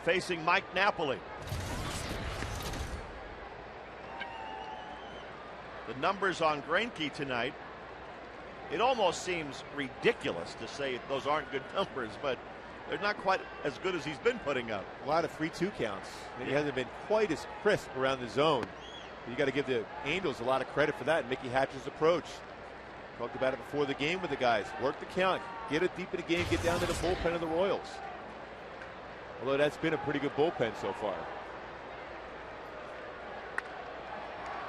Facing Mike Napoli. The numbers on Greinke tonight, it almost seems ridiculous to say those aren't good numbers, but they're not quite as good as he's been putting up. A lot of 3-2 counts. And he hasn't been quite as crisp around the zone. But you got to give the Angels a lot of credit for that. And Mickey Hatcher's approach. Talked about it before the game with the guys. Work the count. Get it deep in the game. Get down to the bullpen of the Royals. Although that's been a pretty good bullpen so far.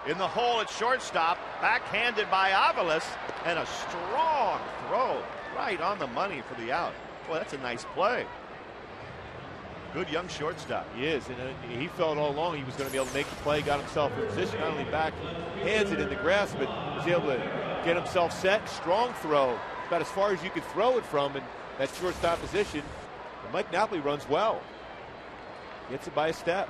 In the hole at shortstop. Backhanded by Avalos. And a strong throw right on the money for the out. Boy, that's a nice play. Good young shortstop. He is, and he felt all along he was going to be able to make the play, got himself in position, not only back, hands it in the grass, but was able to get himself set. Strong throw, about as far as you could throw it from in that shortstop position. And Mike Napoli runs well. Gets it by a step.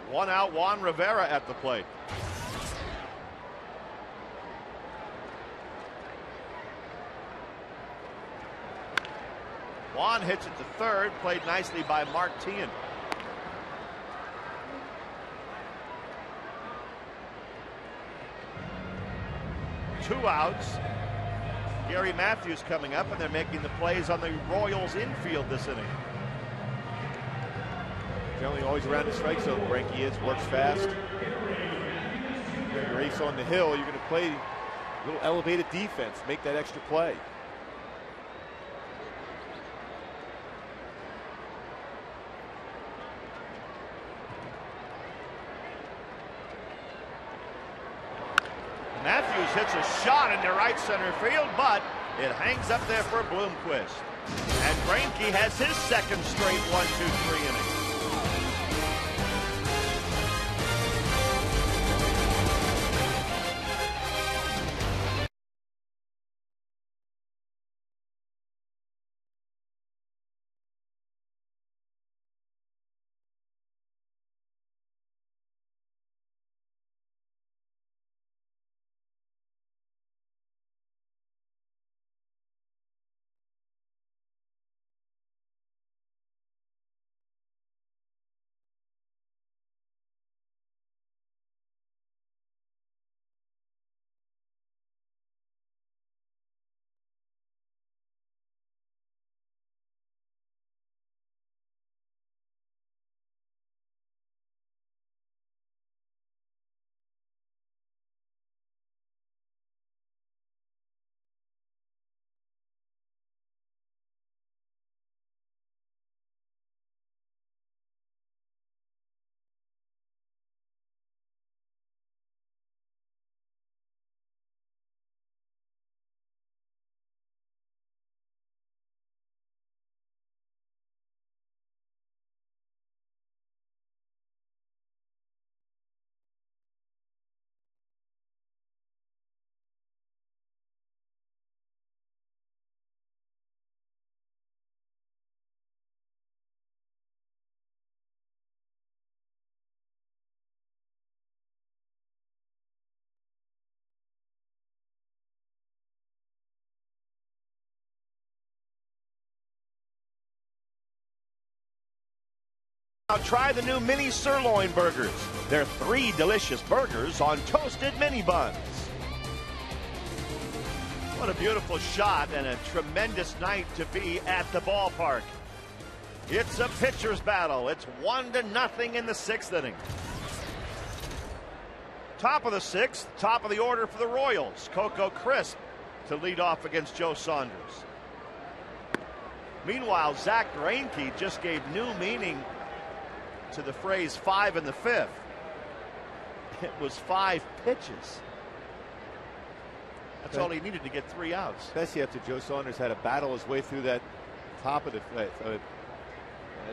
One out, Juan Rivera at the plate. Juan hits it to third, played nicely by Mark Teahan. Two outs. Gary Matthews coming up, and they're making the plays on the Royals infield this inning. Generally always around the strike zone, Greinke is, works fast. Your ace on the hill, you're going to play a little elevated defense, make that extra play. Matthews hits a shot into right center field, but it hangs up there for Bloomquist. And Greinke has his second straight 1-2-3 inning. Now try the new mini sirloin burgers. They're 3 delicious burgers on toasted mini buns. What a beautiful shot and a tremendous night to be at the ballpark. It's a pitcher's battle. It's 1-0 in the 6th inning. Top of the 6th, top of the order for the Royals. Coco Crisp to lead off against Joe Saunders. Meanwhile, Zach Greinke just gave new meaning to the phrase 5 in the 5th. It was 5 pitches. That's all he needed to get 3 outs. Especially after Joe Saunders had to battle his way through that top of the fifth.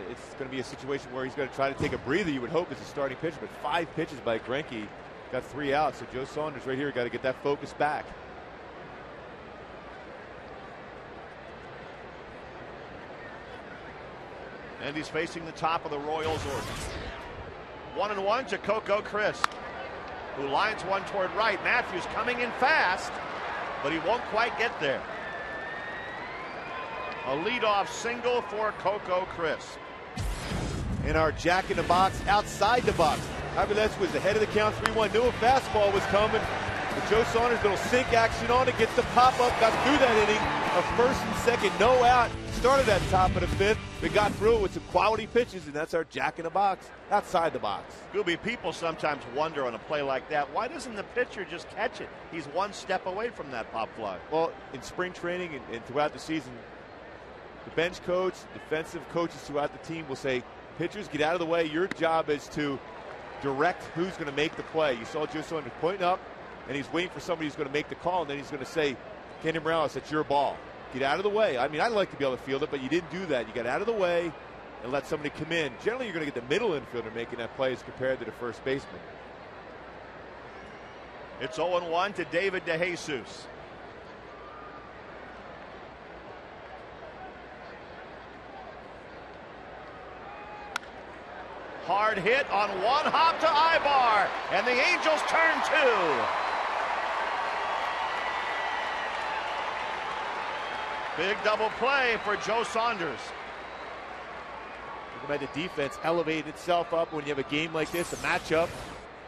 It's going to be a situation where he's going to try to take a breather, you would hope, as a starting pitcher. But 5 pitches by Greinke, got 3 outs. So Joe Saunders right here got to get that focus back. And he's facing the top of the Royals order. 1-1 to Coco Crisp, who lines one toward right. Matthews coming in fast, but he won't quite get there. A leadoff single for Coco Crisp. In our jack in the box, outside the box. Aviles was ahead of the count, 3-1. Knew a fastball was coming. But Joe Saunders, little sink action on it, gets the pop up, got through that inning. A first and second, no out. Started at top of the 5th, but got through it with some quality pitches, and that's our jack in the box, outside the box. Gooby, people sometimes wonder on a play like that, why doesn't the pitcher just catch it? He's 1 step away from that pop fly. Well, in spring training and throughout the season, the bench coach, defensive coaches throughout the team will say, pitchers, get out of the way. Your job is to direct who's going to make the play. You saw Joe Saunders pointing up, and he's waiting for somebody who's going to make the call, and then he's going to say, Kenny Morales, it's your ball. Get out of the way. I mean, I'd like to be able to field it, but you didn't do that. You got out of the way and let somebody come in. Generally, you're going to get the middle infielder making that play as compared to the first baseman. It's 0-1 to David DeJesus. Hard hit on one hop to Ibar, and the Angels turn 2. Big double play for Joe Saunders. About the defense elevate itself up when you have a game like this, a matchup.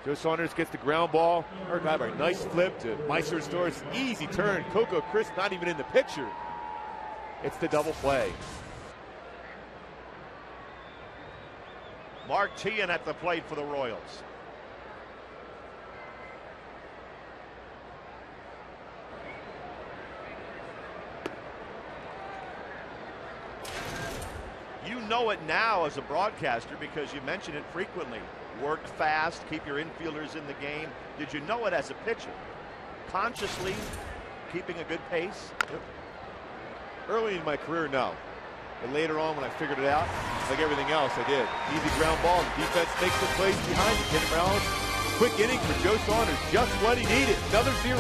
Joe Saunders gets the ground ball. Ibar, nice flip to Meister's Stores. Easy turn. Coco Crisp not even in the picture. It's the double play. Mark Teahan at the plate for the Royals. You know it now as a broadcaster because you mention it frequently. Work fast, keep your infielders in the game. Did you know it as a pitcher? Consciously keeping a good pace? Yep. Early in my career, no. But later on when I figured it out, like everything else, I did. Easy ground ball. The defense makes the plays behind it. Kenny Morales, quick inning for Joe Saunders. Just what he needed. Another 0.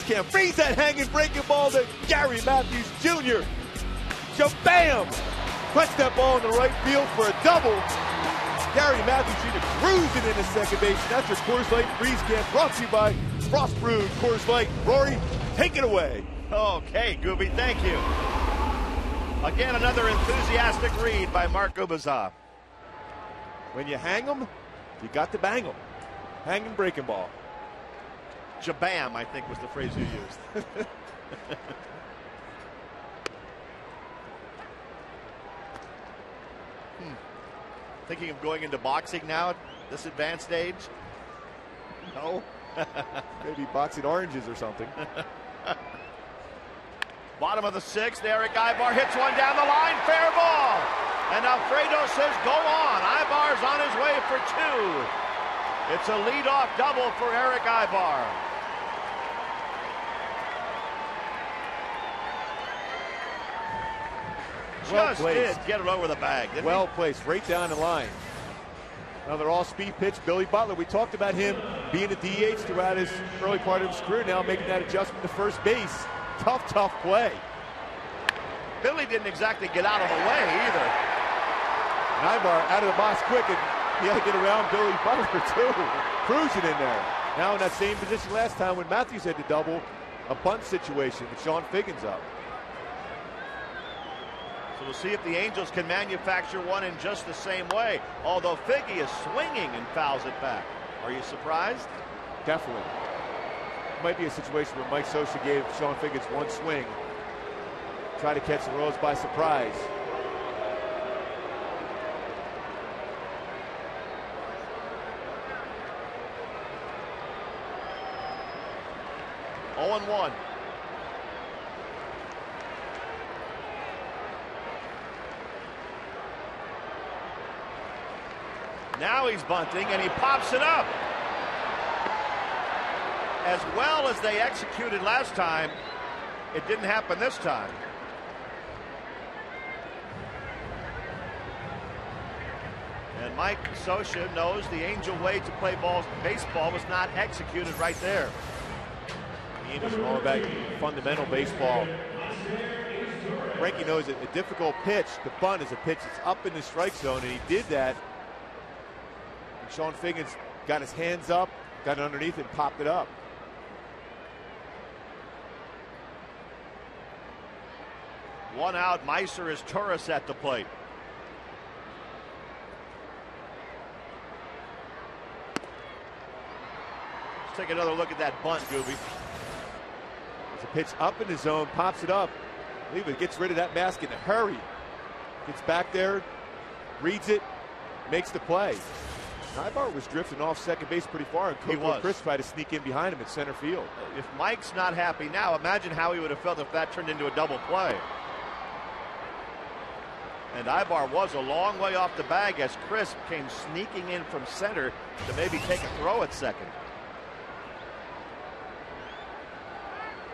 Camp. Freeze that hanging breaking ball to Gary Matthews Jr. Shabam! Punch that ball in the right field for a double. Gary Matthews Jr. cruising into second base. That's your Coors Light Freeze Camp, brought to you by Frost Brewed Coors Light. Rory, take it away. Okay, Gooby, thank you. Again, another enthusiastic read by Mark Gubazov. When you hang them, you got to bang them. Hanging breaking ball. Jabam, I think was the phrase you used. Thinking of going into boxing now at this advanced age? No? Maybe boxing oranges or something. Bottom of the sixth, Eric Ibar hits one down the line, fair ball. And Alfredo says, go on. Ibar's on his way for two. It's a leadoff double for Eric Ibar. Just did get it over the bag, didn't Well placed, right down the line. Another all-speed pitch, Billy Butler. We talked about him being a DH throughout his early part of his career, now making that adjustment to first base. Tough, tough play. Billy didn't exactly get out of the way either. And Ibar out of the box quick, and he had to get around Billy Butler too. Cruising in there. Now in that same position last time when Matthews had to double, a bunt situation with Sean Figgins up. So we'll see if the Angels can manufacture one in just the same way. Although Figgy is swinging and fouls it back. Are you surprised? Definitely. Might be a situation where Mike Scioscia gave Sean Figgins one swing. Try to catch the Royals by surprise. Oh and 1. Now he's bunting and he pops it up. As well as they executed last time, it didn't happen this time. And Mike Scioscia knows the Angel way to play baseball was not executed right there. The Angels are all about fundamental baseball. Frankie knows that a difficult pitch, the bunt, is a pitch that's up in the strike zone, and he did that. And Sean Figgins got his hands up, got it underneath, and popped it up. One out, Meiser is Turris at the plate. Let's take another look at that bunt, Gooby. It's a pitch up in the zone, pops it up. Leave it, gets rid of that mask in a hurry. Gets back there, reads it, makes the play. Ibar was drifting off second base pretty far, and Coco Chris tried to sneak in behind him at center field. If Mike's not happy now, imagine how he would have felt if that turned into a double play. And Ibar was a long way off the bag as Chris came sneaking in from center to maybe take a throw at second.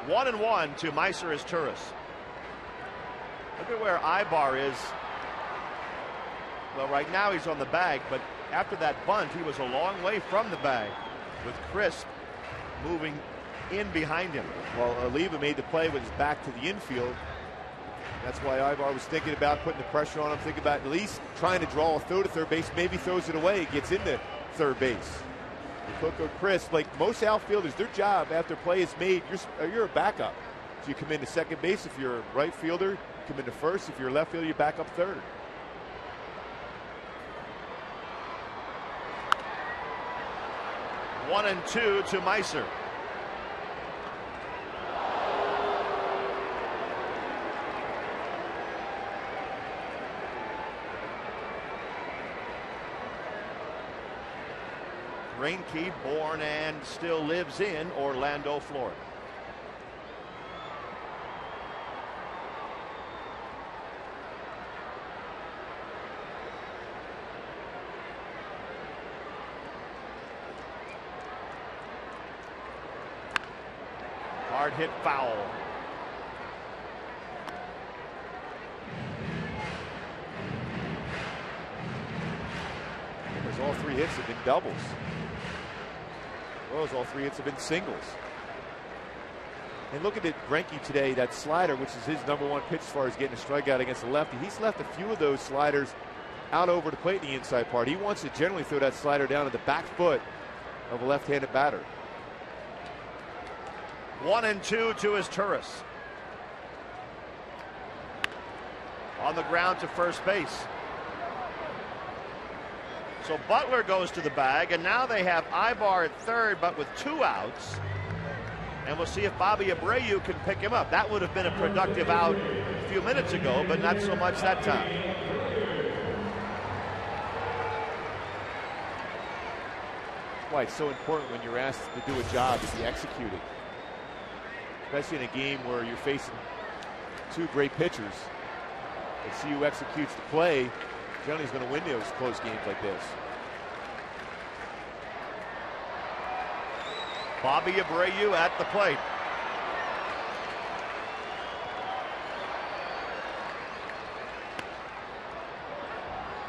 1-1 to Meiser as Turris. Look at where Ibar is. Well, right now he's on the bag, but after that bunt, he was a long way from the bag with Chris moving in behind him. Well, Oliva made the play with his back to the infield. That's why Ibar was thinking about putting the pressure on him, thinking about at least trying to draw a throw to third base, maybe throws it away, gets into third base. Coco Chris, like most outfielders, their job after play is made, you're a backup. So you come into second base if you're a right fielder, you come into first. If you're a left fielder, you back up third. One and two to Meiser. Greinke, born and still lives in Orlando, Florida. Hard hit foul. Because all three hits have been doubles. Well, all three hits have been singles. And look at it, Greinke today, that slider, which is his #1 pitch as far as getting a strikeout against the lefty. He's left a few of those sliders out over the plate in the inside part. He wants to generally throw that slider down to the back foot of a left-handed batter. 1-2 to his Turris. On the ground to first base. So Butler goes to the bag, and now they have Ibar at third, but with 2 outs. And we'll see if Bobby Abreu can pick him up. That would have been a productive out a few minutes ago, but not so much that time. Why it's so important when you're asked to do a job is to execute it. Especially in a game where you're facing 2 great pitchers. And see who executes the play. Generally is going to win those close games like this. Bobby Abreu at the plate.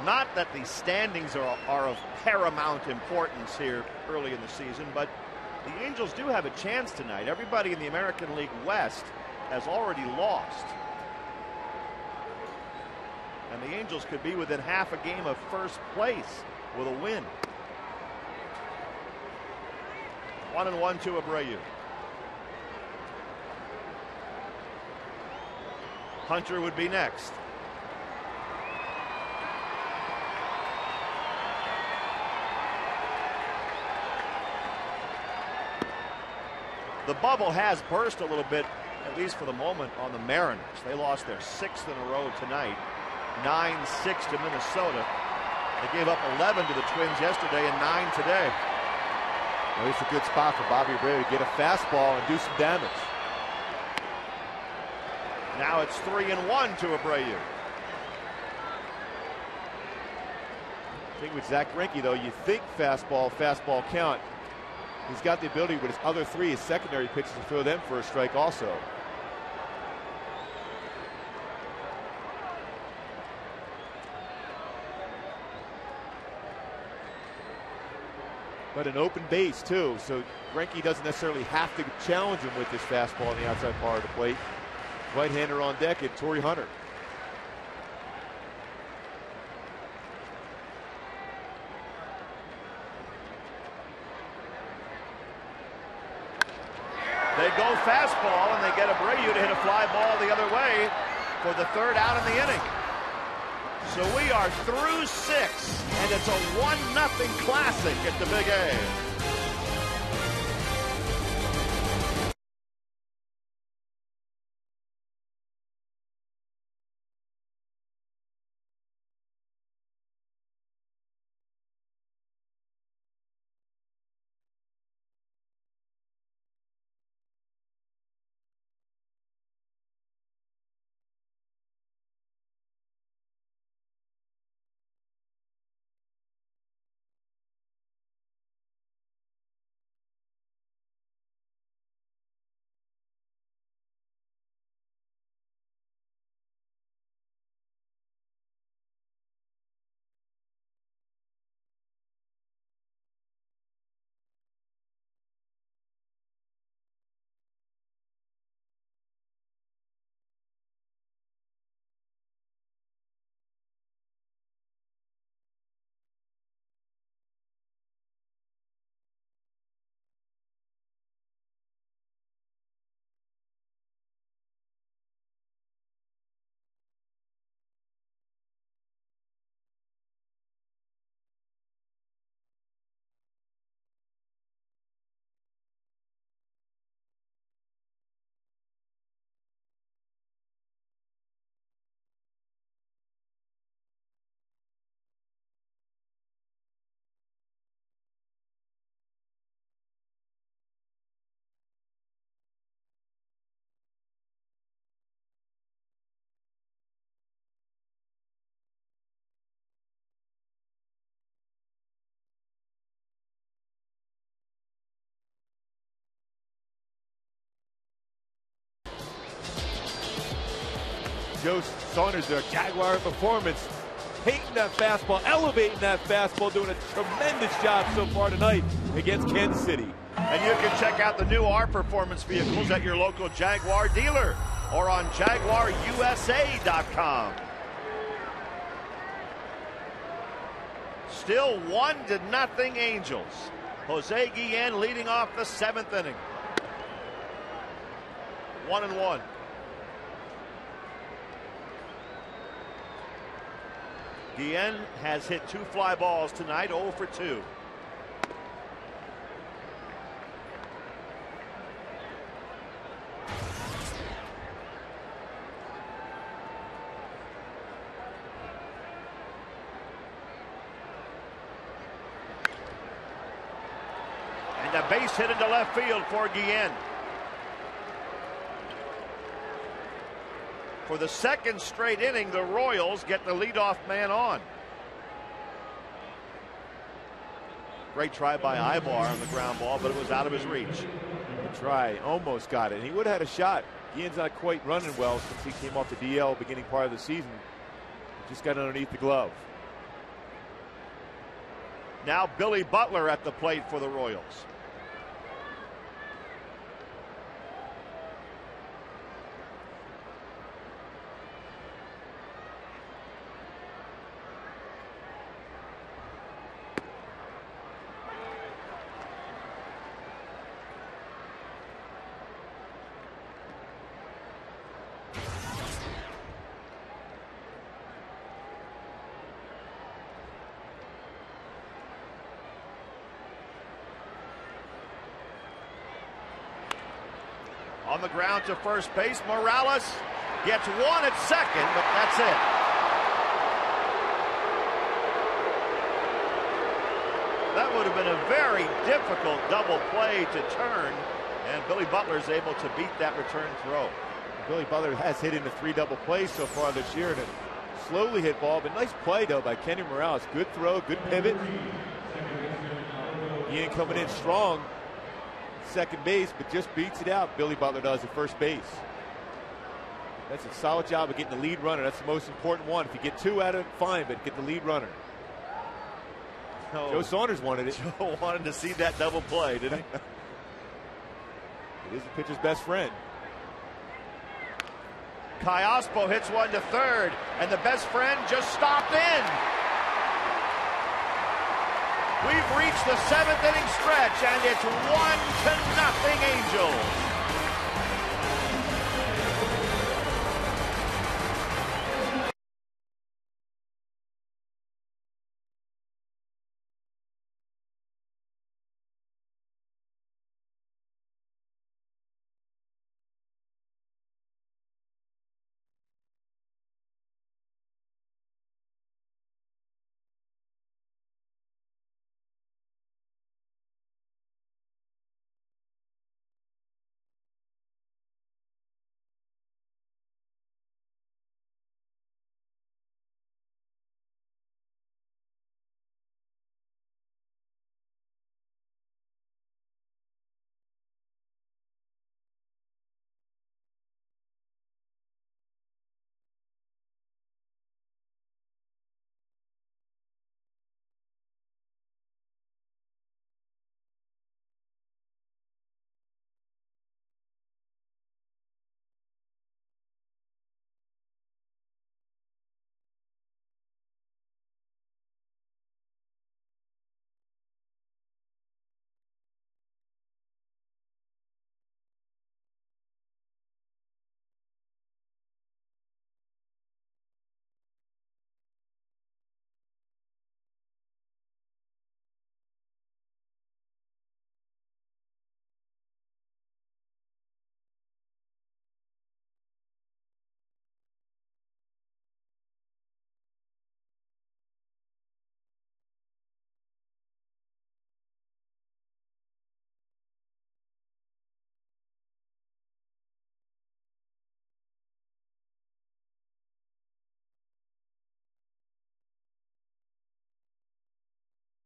Not that the standings are of paramount importance here early in the season, but the Angels do have a chance tonight. Everybody in the American League West has already lost. And the Angels could be within half a game of first place with a win. 1-1 to Abreu. Hunter would be next. The bubble has burst a little bit, at least for the moment, on the Mariners. They lost their 6th in a row tonight. 9-6 to Minnesota. They gave up 11 to the Twins yesterday and 9 today. Well, it's a good spot for Bobby Abreu to get a fastball and do some damage. Now it's 3-1 to Abreu. I think with Zach Greinke, though, you think fastball count. He's got the ability with his other 3, his secondary pitches, to throw them for a strike also. But an open base, too, so Greinke doesn't necessarily have to challenge him with this fastball on the outside part of the plate. Right-hander on deck at Torrey Hunter. They go fastball, and they get Abreu to hit a fly ball the other way for the 3rd out in the inning. So we are through 6, and it's a 1-0 classic at the Big A. Joe Saunders, their Jaguar performance, hating that fastball, elevating that fastball, doing a tremendous job so far tonight against Kansas City. And you can check out the new R Performance vehicles at your local Jaguar dealer or on JaguarUSA.com. Still 1-0 Angels. Jose Guillen leading off the 7th inning. 1-1. Guillen has hit 2 fly balls tonight, 0 for 2. And a base hit into left field for Guillen. For the 2nd straight inning, the Royals get the leadoff man on. Great try by Ibar on the ground ball, but it was out of his reach. Good try, almost got it. And he would have had a shot. Guillen's not quite running well since he came off the DL beginning part of the season. He just got underneath the glove. Now Billy Butler at the plate for the Royals. On the ground to first base, Morales gets 1 at second, but that's it. That would have been a very difficult double play to turn, and Billy Butler's able to beat that return throw. Billy Butler has hit into 3 double plays so far this year, and a slowly hit ball, but nice play though by Kenny Morales. Good throw, good pivot. Guillen coming in strong. Second base, but just beats it out. Billy Butler does at first base. That's a solid job of getting the lead runner. That's the most important one. If you get 2 out of it, fine, but get the lead runner. Oh, Joe Saunders wanted it. Joe wanted to see that double play, didn't he? It is the pitcher's best friend. Kayaspo hits 1 to third, and the best friend just stopped in. We've reached the 7th inning stretch, and it's 1-0 Angels.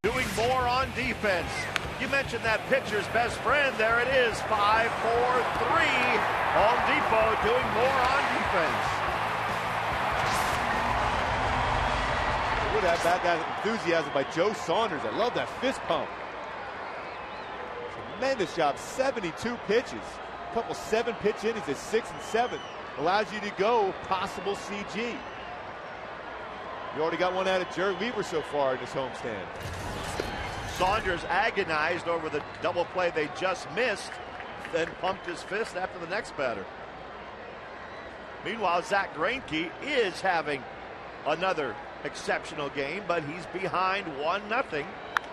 Doing more on defense. You mentioned that pitcher's best friend. There it is, 5-4-3. Home Depot doing more on defense. Look at that enthusiasm by Joe Saunders. I love that fist pump. tremendous job. 72 pitches. A couple 7-pitch innings at 6 and 7. Allows you to go possible CG. You already got one out of Jerry Weaver so far in this homestand. Saunders agonized over the double play they just missed, then pumped his fist after the next batter. Meanwhile, Zach Greinke is having another exceptional game, but he's behind 1-0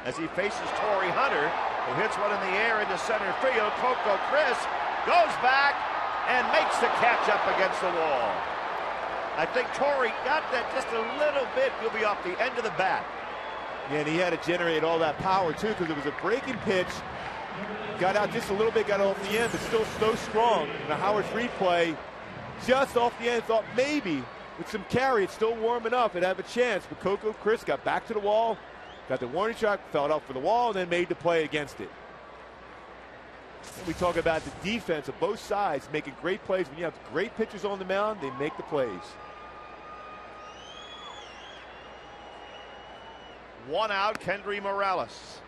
as he faces Torrey Hunter, who hits one in the air into center field. Coco Chris goes back and makes the catch up against the wall. I think Torrey got that just a little bit. He'll be off the end of the bat. Yeah, and he had to generate all that power, too, because it was a breaking pitch. Got out just a little bit, got off the end, but still so strong. And the Howard Freed play, just off the end, thought maybe with some carry, it's still warm enough, it'd have a chance. But Coco Chris got back to the wall, got the warning shot, fell out for the wall, and then made the play against it. And we talk about the defense of both sides making great plays. When you have great pitchers on the mound, they make the plays. 1 out, Kendry Morales.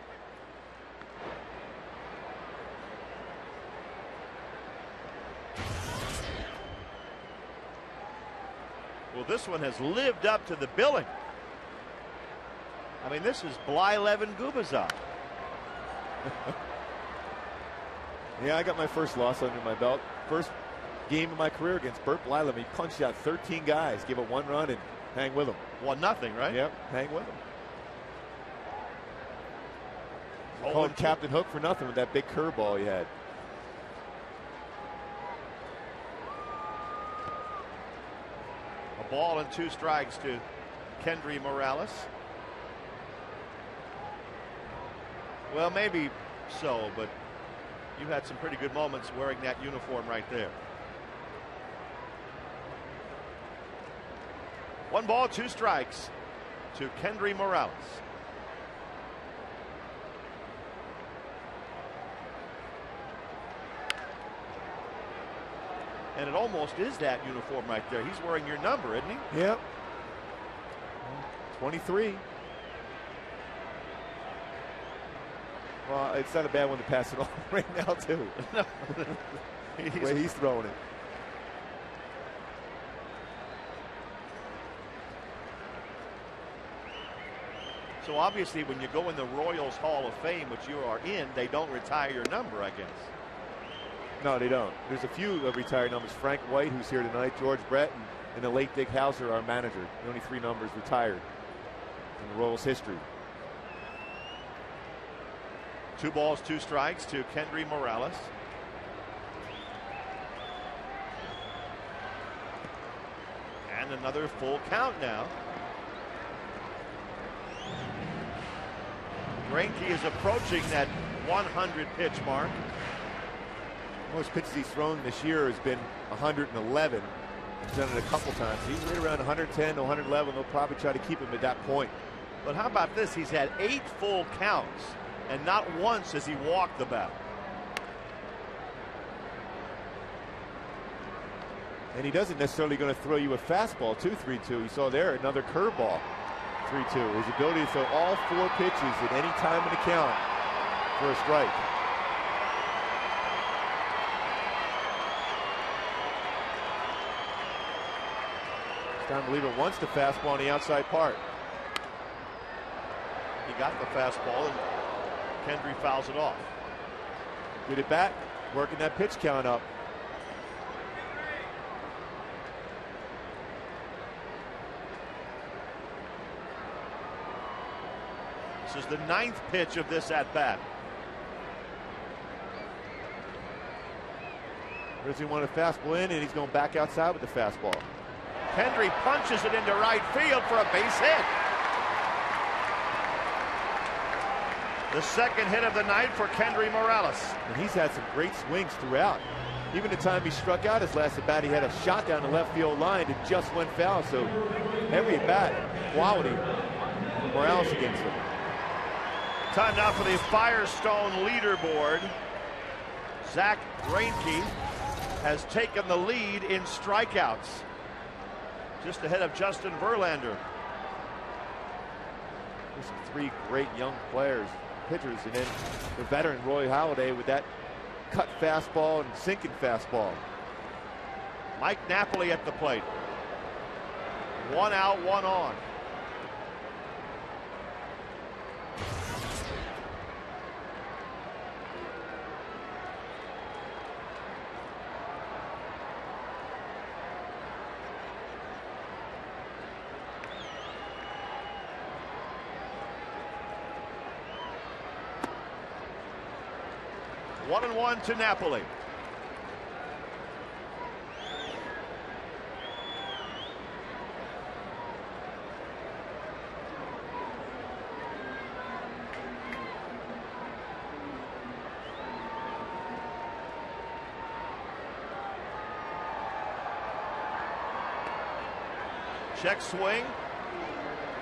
Well, this one has lived up to the billing. I mean, this is Blyleven Gubazov. Yeah, I got my first loss under my belt. First game of my career against Bert Blyleven. He punched out 13 guys, gave up 1 run, and hang with him. 1-0, right? Yep, hang with him. Called him Captain Hook for nothing with that big curveball he had. A ball and 2 strikes to Kendry Morales. Well, maybe so, but you had some pretty good moments wearing that uniform right there. 1 ball, 2 strikes to Kendry Morales. And it almost is that uniform right there. He's wearing your number, isn't he? Yep. 23. Well, it's not a bad one to pass it on right now, too. No. The way he's throwing it. So obviously when you go in the Royals Hall of Fame, which you are in, they don't retire your number, I guess. No, they don't. There's a few retired numbers. Frank White, who's here tonight, George Brett, and the late Dick Hauser, our manager. The only 3 numbers retired in the Royals history. 2 balls, 2 strikes to Kendry Morales. And another full count now. Greinke is approaching that 100 pitch mark. Most pitches he's thrown this year has been 111. He's done it a couple times. He's right around 110 to 111. They'll probably try to keep him at that point. But how about this? He's had 8 full counts, and not once has he walked the bat. And he doesn't necessarily going to throw you a fastball, 2-3-2. You saw there another curveball, 3-2. His ability to throw all 4 pitches at any time in the count for a strike. Time to leave it once the fastball on the outside part. He got the fastball, and Kendry fouls it off. Good at bat, working that pitch count up. This is the 9th pitch of this at bat. Rizzi wanted a fastball in, and he's going back outside with the fastball. Kendry punches it into right field for a base hit. The 2nd hit of the night for Kendry Morales. And he's had some great swings throughout. Even the time he struck out his last at bat, he had a shot down the left field line that just went foul. So every at bat, quality for Morales against him. Time now for the Firestone leaderboard. Zach Greinke has taken the lead in strikeouts, just ahead of Justin Verlander. There's some 3 great young players. pitchers. And then the veteran Roy Halladay with that cut fastball and sinking fastball. Mike Napoli at the plate. 1 out, 1 on. One and one to Napoli. Check swing.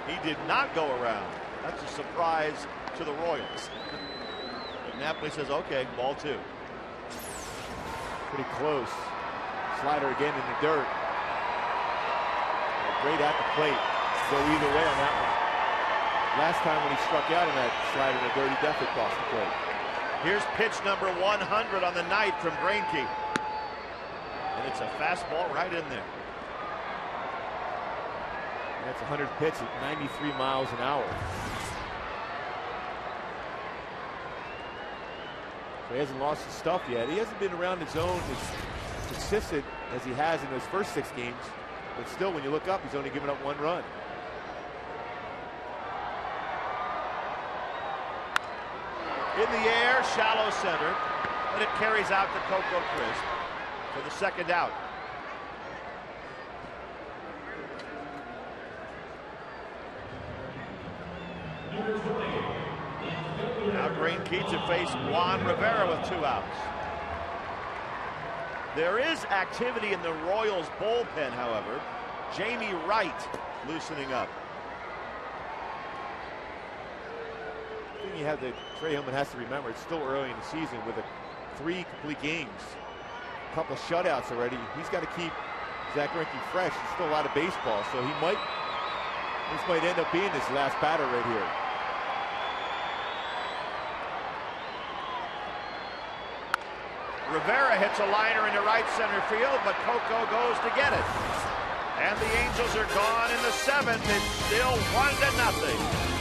He did not go around. That's a surprise to the Royals. But Napoli says, okay, ball 2. Pretty close. Slider again in the dirt. Great at the plate. Go either way on that one. Last time when he struck out in that slider in the dirt, he definitely crossed the plate. Here's pitch number 100 on the night from Greinke. And it's a fastball right in there. That's 100 pitch at 93 miles an hour. So he hasn't lost his stuff yet. He hasn't been around his zone as consistent as he has in those first 6 games. But still, when you look up, he's only given up 1 run. In the air, shallow center, but it carries out to Coco Crisp for the second out. Now Greinke to face Juan Rivera with 2 outs. There is activity in the Royals bullpen, however. Jamie Wright loosening up. The thing you have that Trey Hillman has to remember, it's still early in the season with 3 complete games. A couple shutouts already. He's got to keep Zach Greinke fresh. There's still a lot of baseball, so this might end up being his last batter right here. Rivera hits a liner into right center field, but Coco goes to get it. And the Angels are gone in the 7th. It's still 1-0.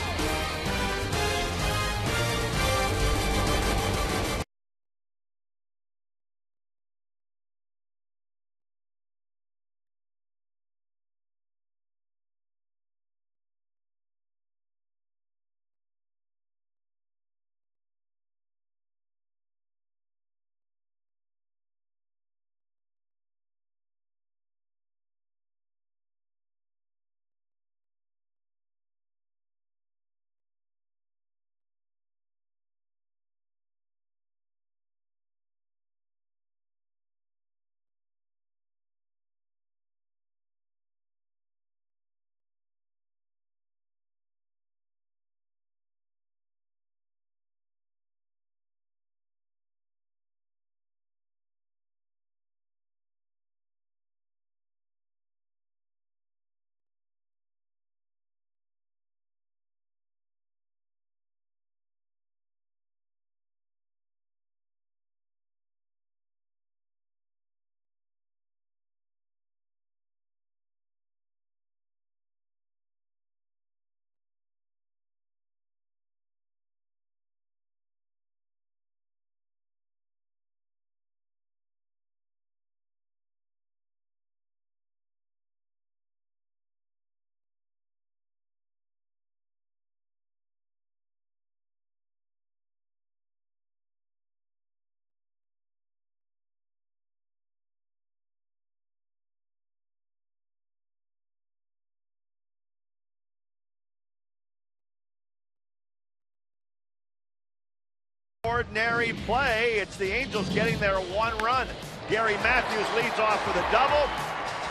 Ordinary play. It's the Angels getting their 1 run. Gary Matthews leads off with a double.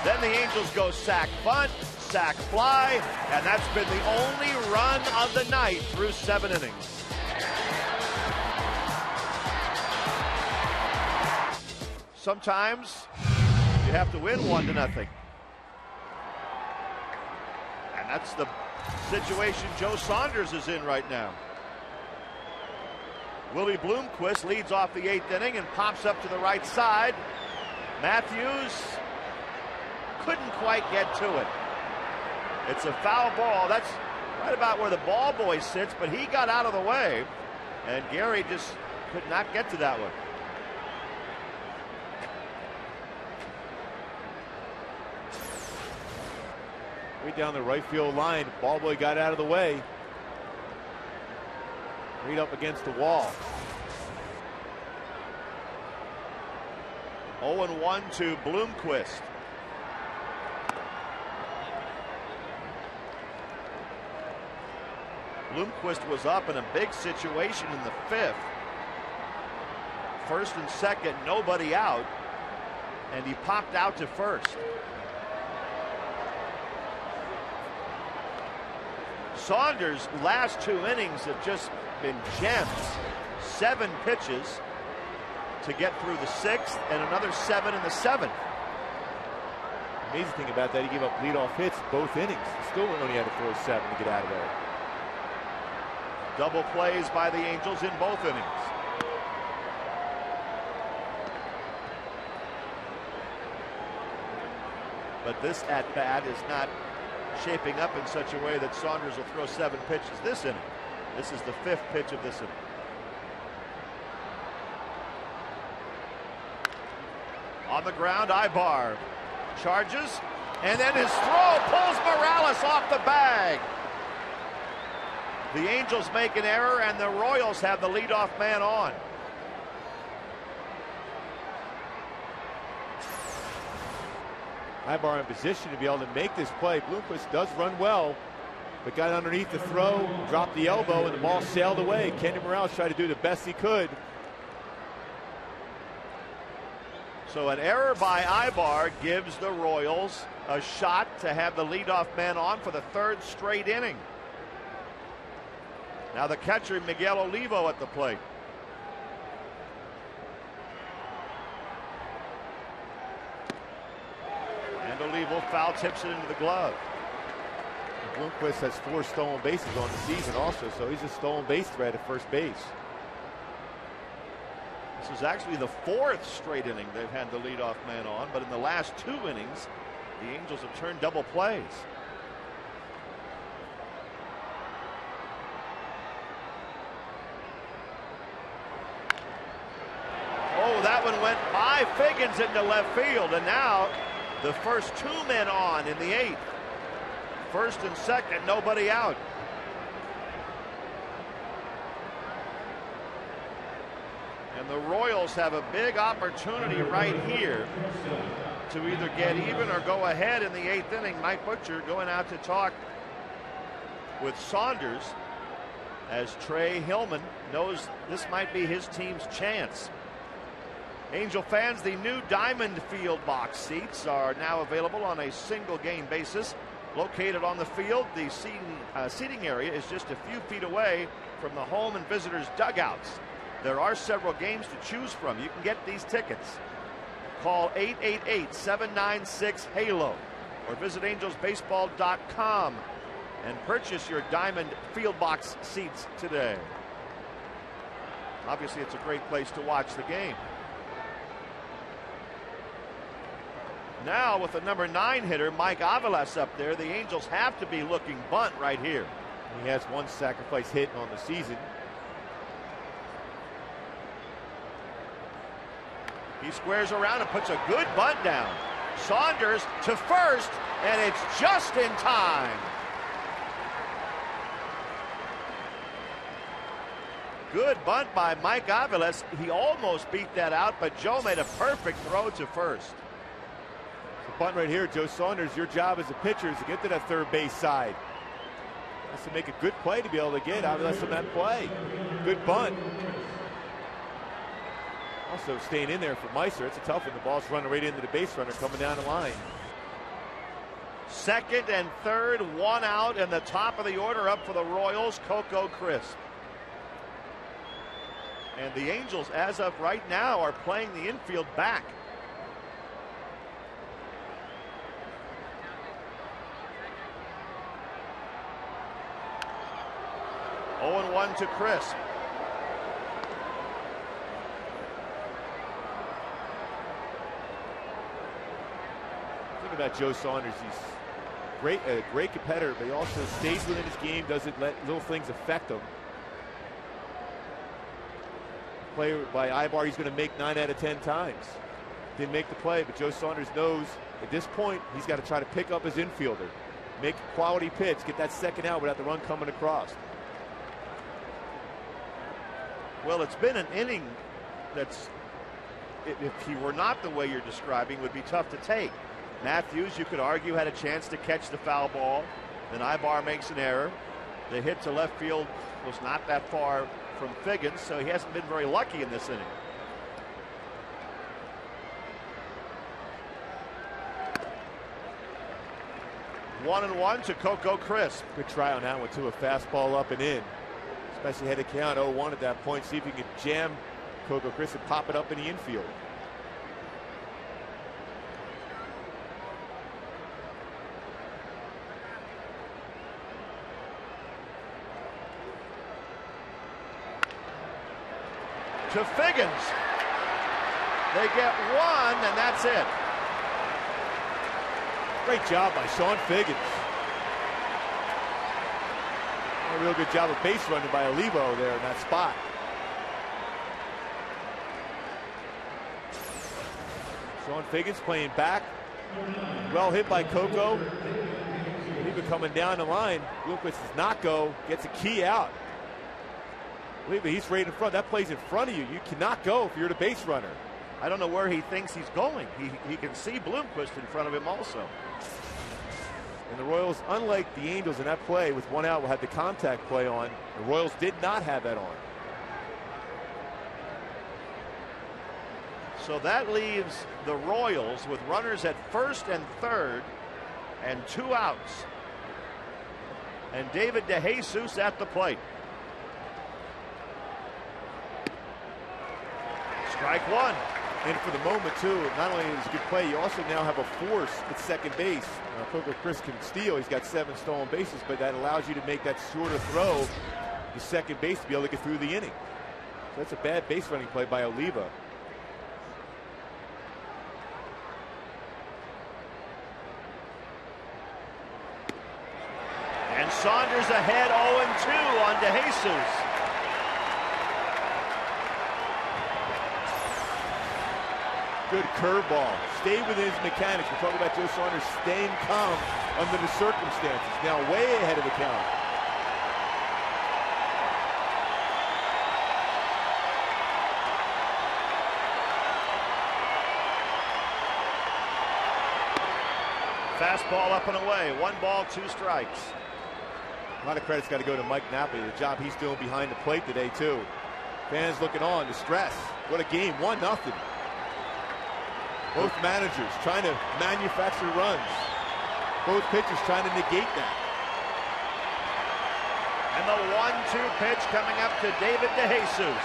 Then the Angels go sac bunt, sac fly, and that's been the only run of the night through 7 innings. Sometimes you have to win 1-0. And that's the situation Joe Saunders is in right now. Willie Bloomquist leads off the 8th inning and pops up to the right side. Matthews couldn't quite get to it. It's a foul ball. That's right about where the ball boy sits, but he got out of the way, and Gary just could not get to that one. Way down the right field line, ball boy got out of the way. Right up against the wall. 0-1 to Bloomquist. Bloomquist was up in a big situation in the 5th. First and second, nobody out, and he popped out to first. Saunders' last 2 innings have just been gems. 7 pitches to get through the 6th and another 7 in the 7th. Amazing thing about that, he gave up leadoff hits both innings. He still only had to throw 7 to get out of there. Double plays by the Angels in both innings. But this at-bat is not shaping up in such a way that Saunders will throw 7 pitches this inning. This is the 5th pitch of this inning. On the ground, Ibar charges, and then his throw pulls Morales off the bag. The Angels make an error, and the Royals have the leadoff man on. Ibar in position to be able to make this play. Bloomquist does run well, but got underneath the throw, dropped the elbow, and the ball sailed away. Kenny Morales tried to do the best he could. So an error by Ibar gives the Royals a shot to have the leadoff man on for the 3rd straight inning. Now the catcher, Miguel Olivo, at the plate. And Olivo foul tips it into the glove. Bloomquist has 4 stolen bases on the season also, so he's a stolen base threat at first base. This is actually the 4th straight inning they've had the leadoff man on, but in the last 2 innings, the Angels have turned double plays. Oh, that one went by Figgins into left field, and now the first 2 men on in the 8th. First and second, nobody out. And the Royals have a big opportunity right here to either get even or go ahead in the 8th inning. Mike Butcher going out to talk with Saunders as Trey Hillman knows this might be his team's chance. Angel fans, the new Diamond Field box seats are now available on a single game basis. Located on the field, the seating area is just a few feet away from the home and visitors dugouts. There are several games to choose from. You can get these tickets. Call 888-796-HALO or visit angelsbaseball.com and purchase your Diamond Field box seats today. Obviously, it's a great place to watch the game. Now with the number 9 hitter, Mike Aviles, up there, the Angels have to be looking bunt right here. He has 1 sacrifice hit on the season. He squares around and puts a good bunt down. Saunders to first, and it's just in time. Good bunt by Mike Aviles. He almost beat that out, but Joe made a perfect throw to first. The bunt right here, Joe Saunders, your job as a pitcher is to get to that 3rd base side. Has to make a good play to be able to get Aviles on that play. Good bunt. Also staying in there for Meister. It's a tough one. The ball's running right into the base runner coming down the line. 2nd and 3rd, 1 out, and the top of the order up for the Royals, Coco Crisp. And the Angels, as of right now, are playing the infield back. Oh, 0-1 to Crisp. Talking about Joe Saunders, he's a great competitor, but he also stays within his game, doesn't let little things affect him. Play by Ibar, he's going to make 9 out of 10 times. Didn't make the play, but Joe Saunders knows at this point he's got to try to pick up his infielder, make a quality pitch, get that second out without the run coming across. Well, it's been an inning that's, if he were not the way you're describing, would be tough to take. Matthews, you could argue, had a chance to catch the foul ball. Then Ibar makes an error. The hit to left field was not that far from Figgins, so he hasn't been very lucky in this inning. One and one to Coco Crisp. Good try on that one too, a fastball up and in. Especially had to count 0-1 at that point. See if you can jam Coco Crisp and pop it up in the infield. To Figgins. They get one, and that's it. Great job by Sean Figgins. A real good job of base running by Olivo there in that spot. Sean Figgins playing back. Well hit by Coco. Olivo coming down the line. Bloomquist does not go. Gets a key out. Olivo, he's right in front. That play's in front of you. You cannot go if you're the base runner. I don't know where he thinks he's going. He can see Bloomquist in front of him also. And the Royals, unlike the Angels in that play with one out, will have the contact play on. The Royals did not have that on. So that leaves the Royals with runners at first and third and 2 outs. And David DeJesus at the plate. Strike one. And for the moment, too, not only is it a good play, you also now have a force at second base. Coco Crisp can steal. He's got 7 stolen bases, but that allows you to make that shorter throw to second base to be able to get through the inning. So that's a bad base running play by Oliva. And Saunders ahead 0-2 on DeJesus. Good curveball. Stay within his mechanics. We're talking about Joe Saunders staying calm under the circumstances. Now way ahead of the count. Fastball up and away. 1 ball, 2 strikes. A lot of credit's got to go to Mike Napoli. The job he's doing behind the plate today, too. Fans looking on. The stress. What a game. 1-0. Both managers trying to manufacture runs. Both pitchers trying to negate that. And the 1-2 pitch coming up to David DeJesus.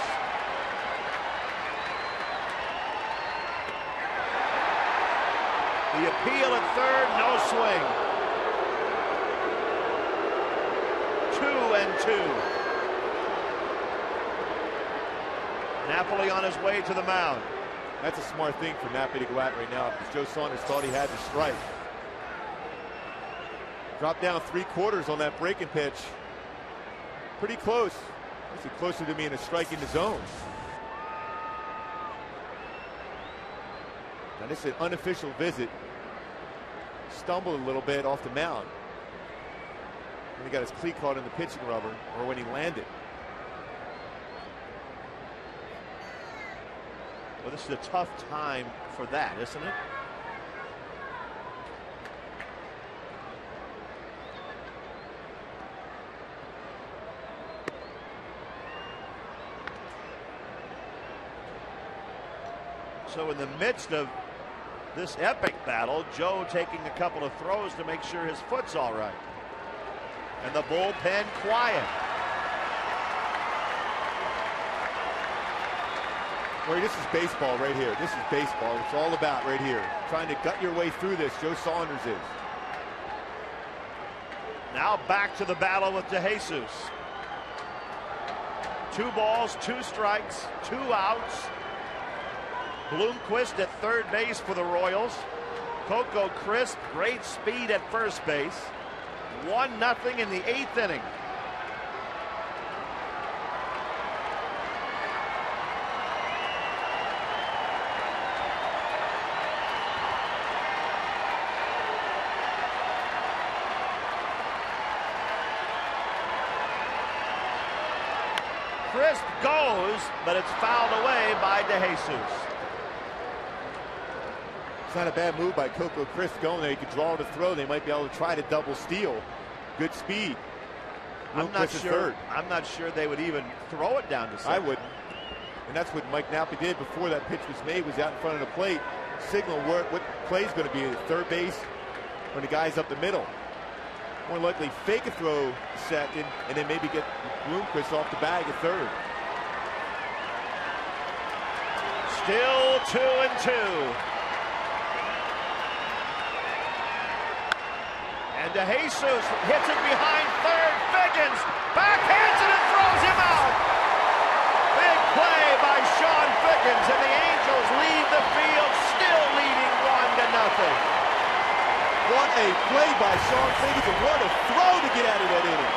The appeal at third, no swing. 2-2. Napoli on his way to the mound. That's a smart thing for Napoli to go at right now because Joe Saunders thought he had the strike. Dropped down 3/4 on that breaking pitch. Pretty close. Actually closer to being a strike in the zone. Now this is an unofficial visit. Stumbled a little bit off the mound. And he got his cleat caught in the pitching rubber, or when he landed. Well, this is a tough time for that, isn't it? So in the midst of this epic battle, Joe taking a couple of throws to make sure his foot's all right. And the bullpen quiet. Well, this is baseball right here. This is baseball. It's all about right here. Trying to gut your way through this. Joe Saunders is. Now back to the battle with DeJesus. 2 balls, 2 strikes, 2 outs. Bloomquist at third base for the Royals. Coco Crisp, great speed at first base. 1-0 in the 8th inning. Crisp goes, but it's fouled away by DeJesus. It's not a bad move by Coco Crisp going there. He could draw to throw. They might be able to try to double steal. Good speed. I'm not sure they would even throw it down to second. I wouldn't. And that's what Mike Napa did before that pitch was made, was out in front of the plate. Signal what play's going to be at third base when the guy's up the middle. More likely fake a throw second and then maybe get Bloomquist off the bag at third. Still 2-2. And DeJesus hits it behind third. Figgins backhands it and throws him out. Big play by Sean Figgins, and the Angels leave the field still leading 1-0. What a play by Sean Figgins, and what a throw to get out of that inning.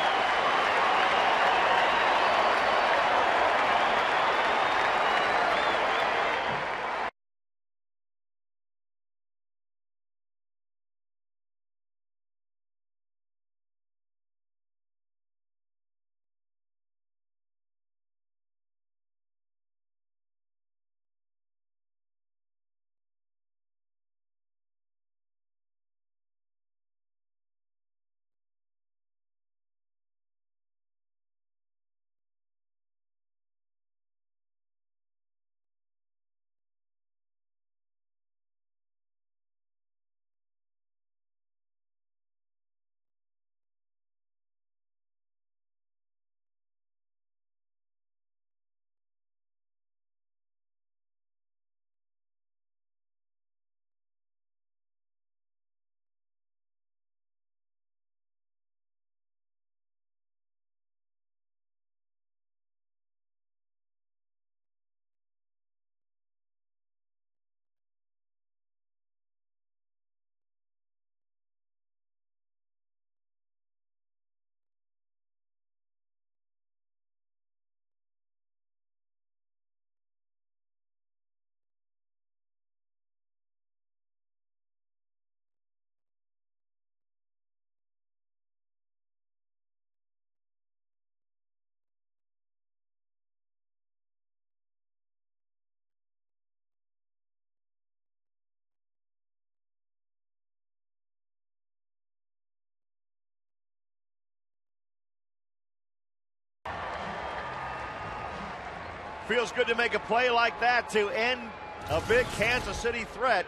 Feels good to make a play like that to end a big Kansas City threat.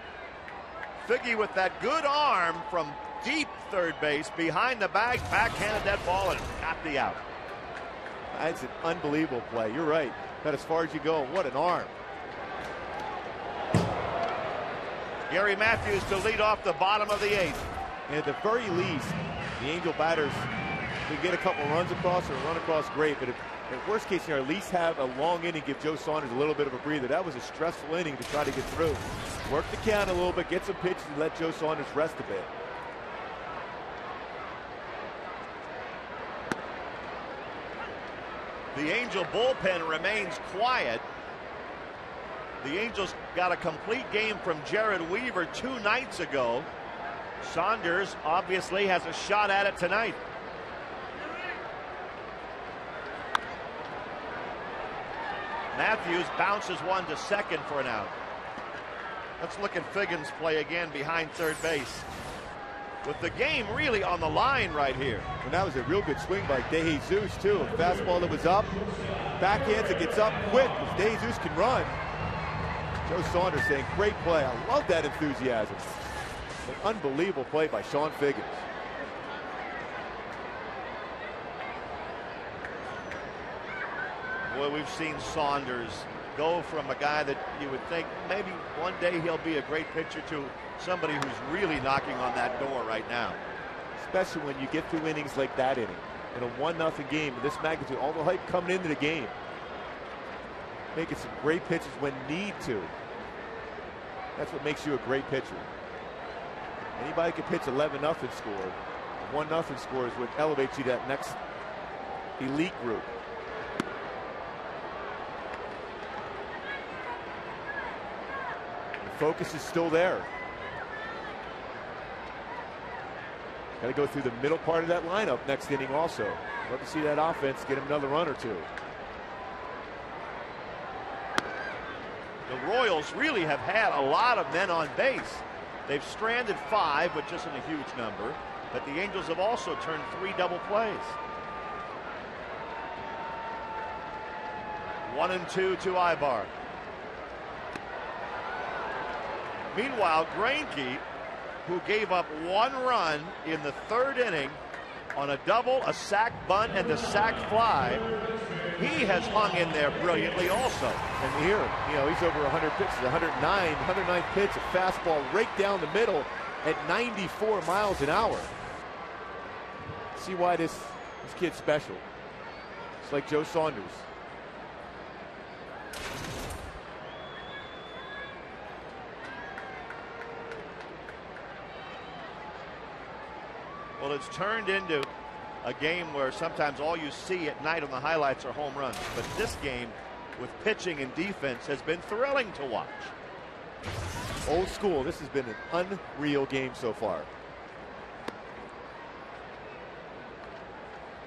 Figgy with that good arm from deep third base behind the bag, backhanded that ball and got the out. That's an unbelievable play. You're right. Got as far as you go. What an arm. Gary Matthews to lead off the bottom of the 8th. And at the very least, the Angel batters can get a couple runs across or run across, great. But if worst case scenario, at least have a long inning, give Joe Saunders a little bit of a breather. That was a stressful inning to try to get through. Work the count a little bit, get some pitches, and let Joe Saunders rest a bit. The Angel bullpen remains quiet. The Angels got a complete game from Jared Weaver 2 nights ago. Saunders obviously has a shot at it tonight. Matthews bounces one to second for an out. Let's look at Figgins play again behind third base. With the game really on the line right here. And that was a real good swing by DeJesus too. A fastball that was up, backhands, it gets up quick. If DeJesus can run. Joe Saunders saying, great play. I love that enthusiasm. An unbelievable play by Sean Figgins. Boy, we've seen Saunders go from a guy that you would think maybe one day he'll be a great pitcher to somebody who's really knocking on that door right now. Especially when you get through innings like that inning. In a 1-0 game, this magnitude, all the hype coming into the game. Making some great pitches when need to. That's what makes you a great pitcher. Anybody can pitch 11-0 score. 1-0 score is what elevates you to that next elite group. The focus is still there. Got to go through the middle part of that lineup next inning also. Love to see that offense get him another run or two. The Royals really have had a lot of men on base. They've stranded 5, which isn't a huge number, but the Angels have also turned 3 double plays. 1-2 to Ibar. Meanwhile, Greinke, who gave up 1 run in the 3rd inning on a double, a sac bunt, and a sac fly, he has hung in there brilliantly also. And here, you know, he's over 100 pitches, 109th pitch, a fastball raked down the middle at 94 miles an hour. See why this kid's special. It's like Joe Saunders. Well, it's turned into a game where sometimes all you see at night on the highlights are home runs. But this game, with pitching and defense, has been thrilling to watch. Old school. This has been an unreal game so far.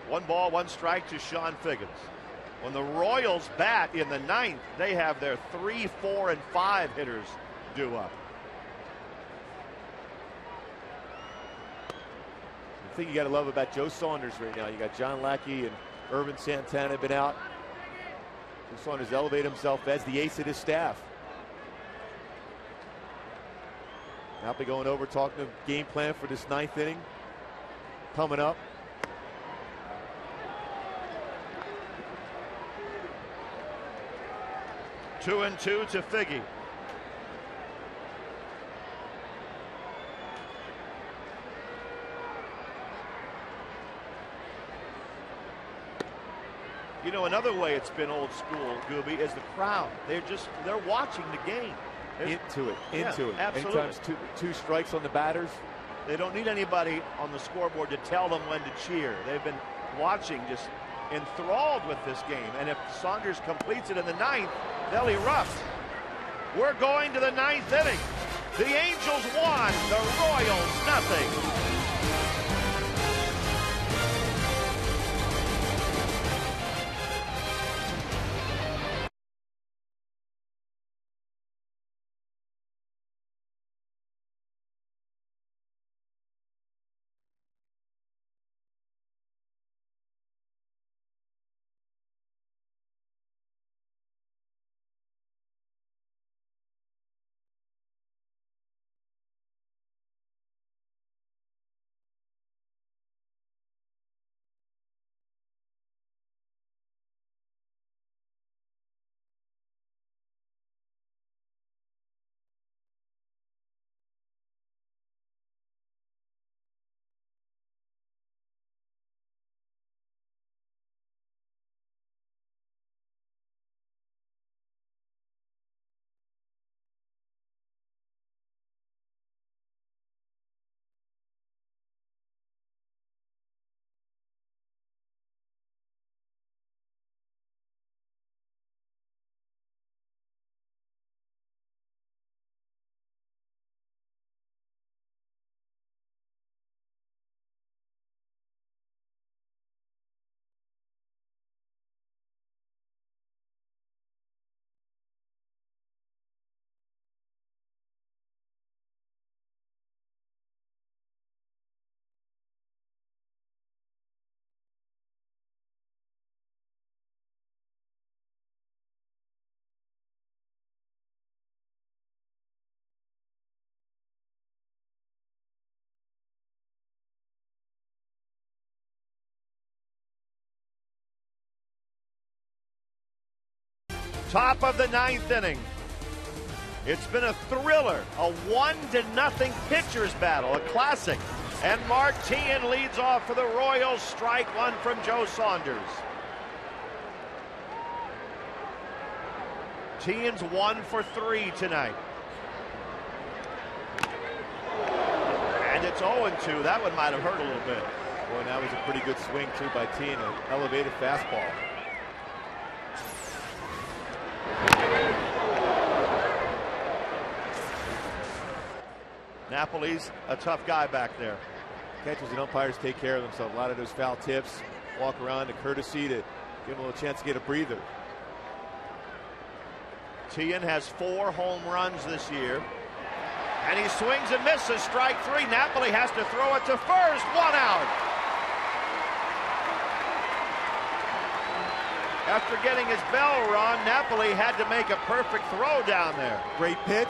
1 ball, 1 strike to Sean Figgins. When the Royals bat in the 9th, they have their 3, 4, and 5 hitters due up. The thing you got to love about Joe Saunders right now, you got John Lackey and Irvin Santana been out. Joe Saunders elevated himself as the ace of his staff. Now be going over talking to game plan for this 9th inning coming up. 2-2 to Figgy. You know, another way it's been old school, Gooby, is the crowd. They're watching the game. Into it. Absolutely. Anytime two strikes on the batters. They don't need anybody on the scoreboard to tell them when to cheer. They've been watching, just enthralled with this game. And if Saunders completes it in the 9th, they'll erupt. We're going to the 9th inning. The Angels 1, the Royals nothing. Top of the 9th inning. It's been a thriller, a 1-0 pitcher's battle, a classic. And Mark Teahen leads off for the Royals. Strike 1 from Joe Saunders. Teahen's 1 for 3 tonight. it's 0-2. That one might have hurt a little bit. Boy, that was a pretty good swing, too, by T, and an elevated fastball. Napoli's a tough guy back there. Catchers and umpires take care of themselves. A lot of those foul tips, walk around, the courtesy to give them a little chance to get a breather. Tian has 4 home runs this year. And he swings and misses, strike 3. Napoli has to throw it to first, 1 out. After getting his bell rung, Napoli had to make a perfect throw down there. Great pitch.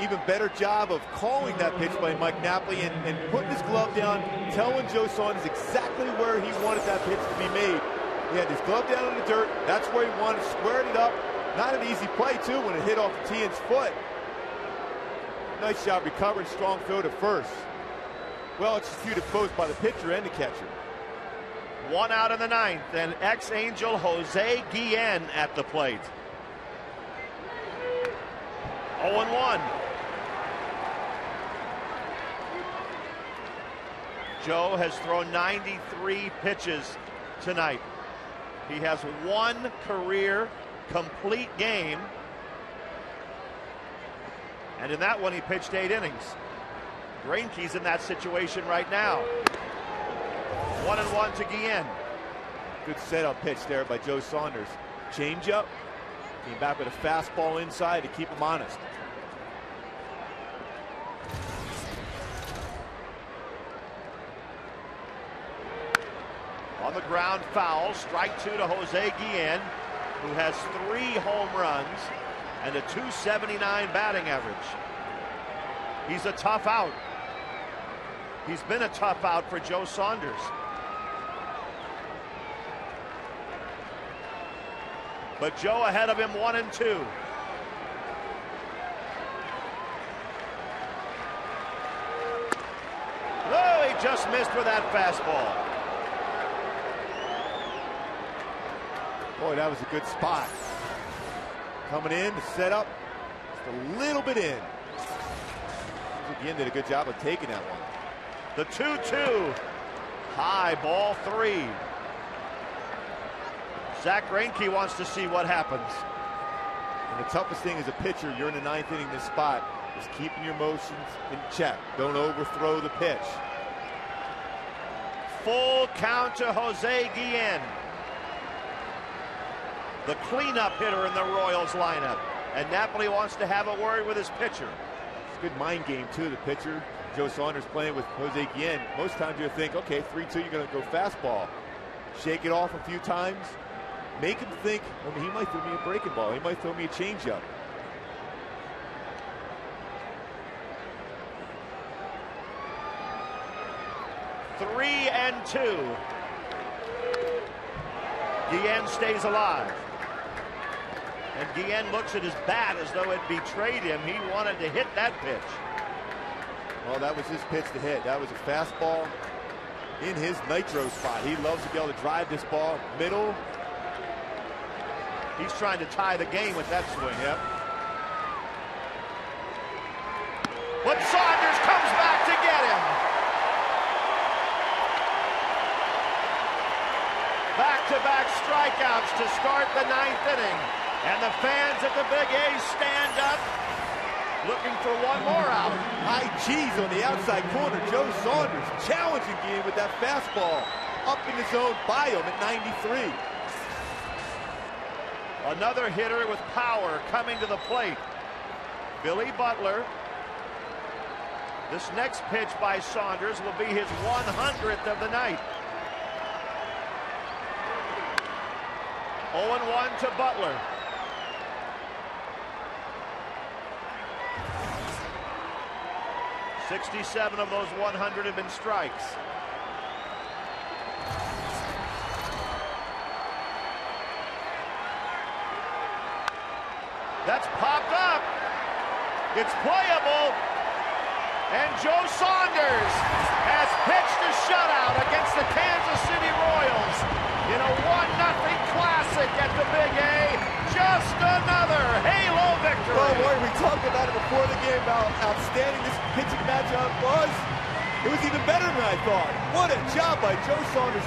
Even better job of calling that pitch by Mike Napoli and putting his glove down, telling Joe Saunders exactly where he wanted that pitch to be made. He had his glove down in the dirt. That's where he wanted, squared it up. Not an easy play, too, when it hit off Tian's foot. Nice job recovering, strong throw to first. Well executed both by the pitcher and the catcher. 1 out in the 9th, and ex-Angel Jose Guillen at the plate. 0-1. Joe has thrown 93 pitches tonight. He has 1 career complete game, and in that one he pitched 8 innings. Greinke's in that situation right now. 1-1 to Guillen. Good setup pitch there by Joe Saunders. Changeup. Came back with a fastball inside to keep him honest. On the ground, foul. Strike 2 to Jose Guillen, who has 3 home runs and a .279 batting average. He's a tough out. He's been a tough out for Joe Saunders. But Joe ahead of him 1-2. Oh, he just missed with that fastball. Boy, that was a good spot. Coming in, the setup, just a little bit in. Again, did a good job of taking that one. The 2-2. High, ball 3. Zach Greinke wants to see what happens. And the toughest thing as a pitcher, you're in the 9th inning, this spot, is keeping your motions in check. Don't overthrow the pitch. Full count to Jose Guillen, the cleanup hitter in the Royals lineup. And Napoli wants to have a word with his pitcher. It's a good mind game, too, the pitcher. Joe Saunders playing with Jose Guillen. Most times you'll think, okay, 3-2, you're going to go fastball. Shake it off a few times. Make him think, I mean, he might throw me a breaking ball. He might throw me a changeup. Three and 2. Guillen stays alive. And Guillen looks at his bat as though it betrayed him. He wanted to hit that pitch. Well, that was his pitch to hit. That was a fastball in his nitro spot. He loves to be able to drive this ball middle. He's trying to tie the game with that swing. Yep. But Saunders comes back to get him. Back-to-back strikeouts to start the 9th inning. And the fans at the Big A stand up, looking for one more out. High cheese on the outside corner. Joe Saunders challenging Guillen with that fastball up in his own biome at 93. Another hitter with power coming to the plate. Billy Butler. This next pitch by Saunders will be his 100th of the night. 0-1 to Butler. .67 of those 100 have been strikes. That's popped up. It's playable. And Joe Saunders has pitched a shutout against the Kansas City Royals in a 1-0 classic at the Big A. Just another Halo victory. Oh boy, we talked about it before the game, how outstanding this pitching matchup was. It was even better than I thought. What a job by Joe Saunders.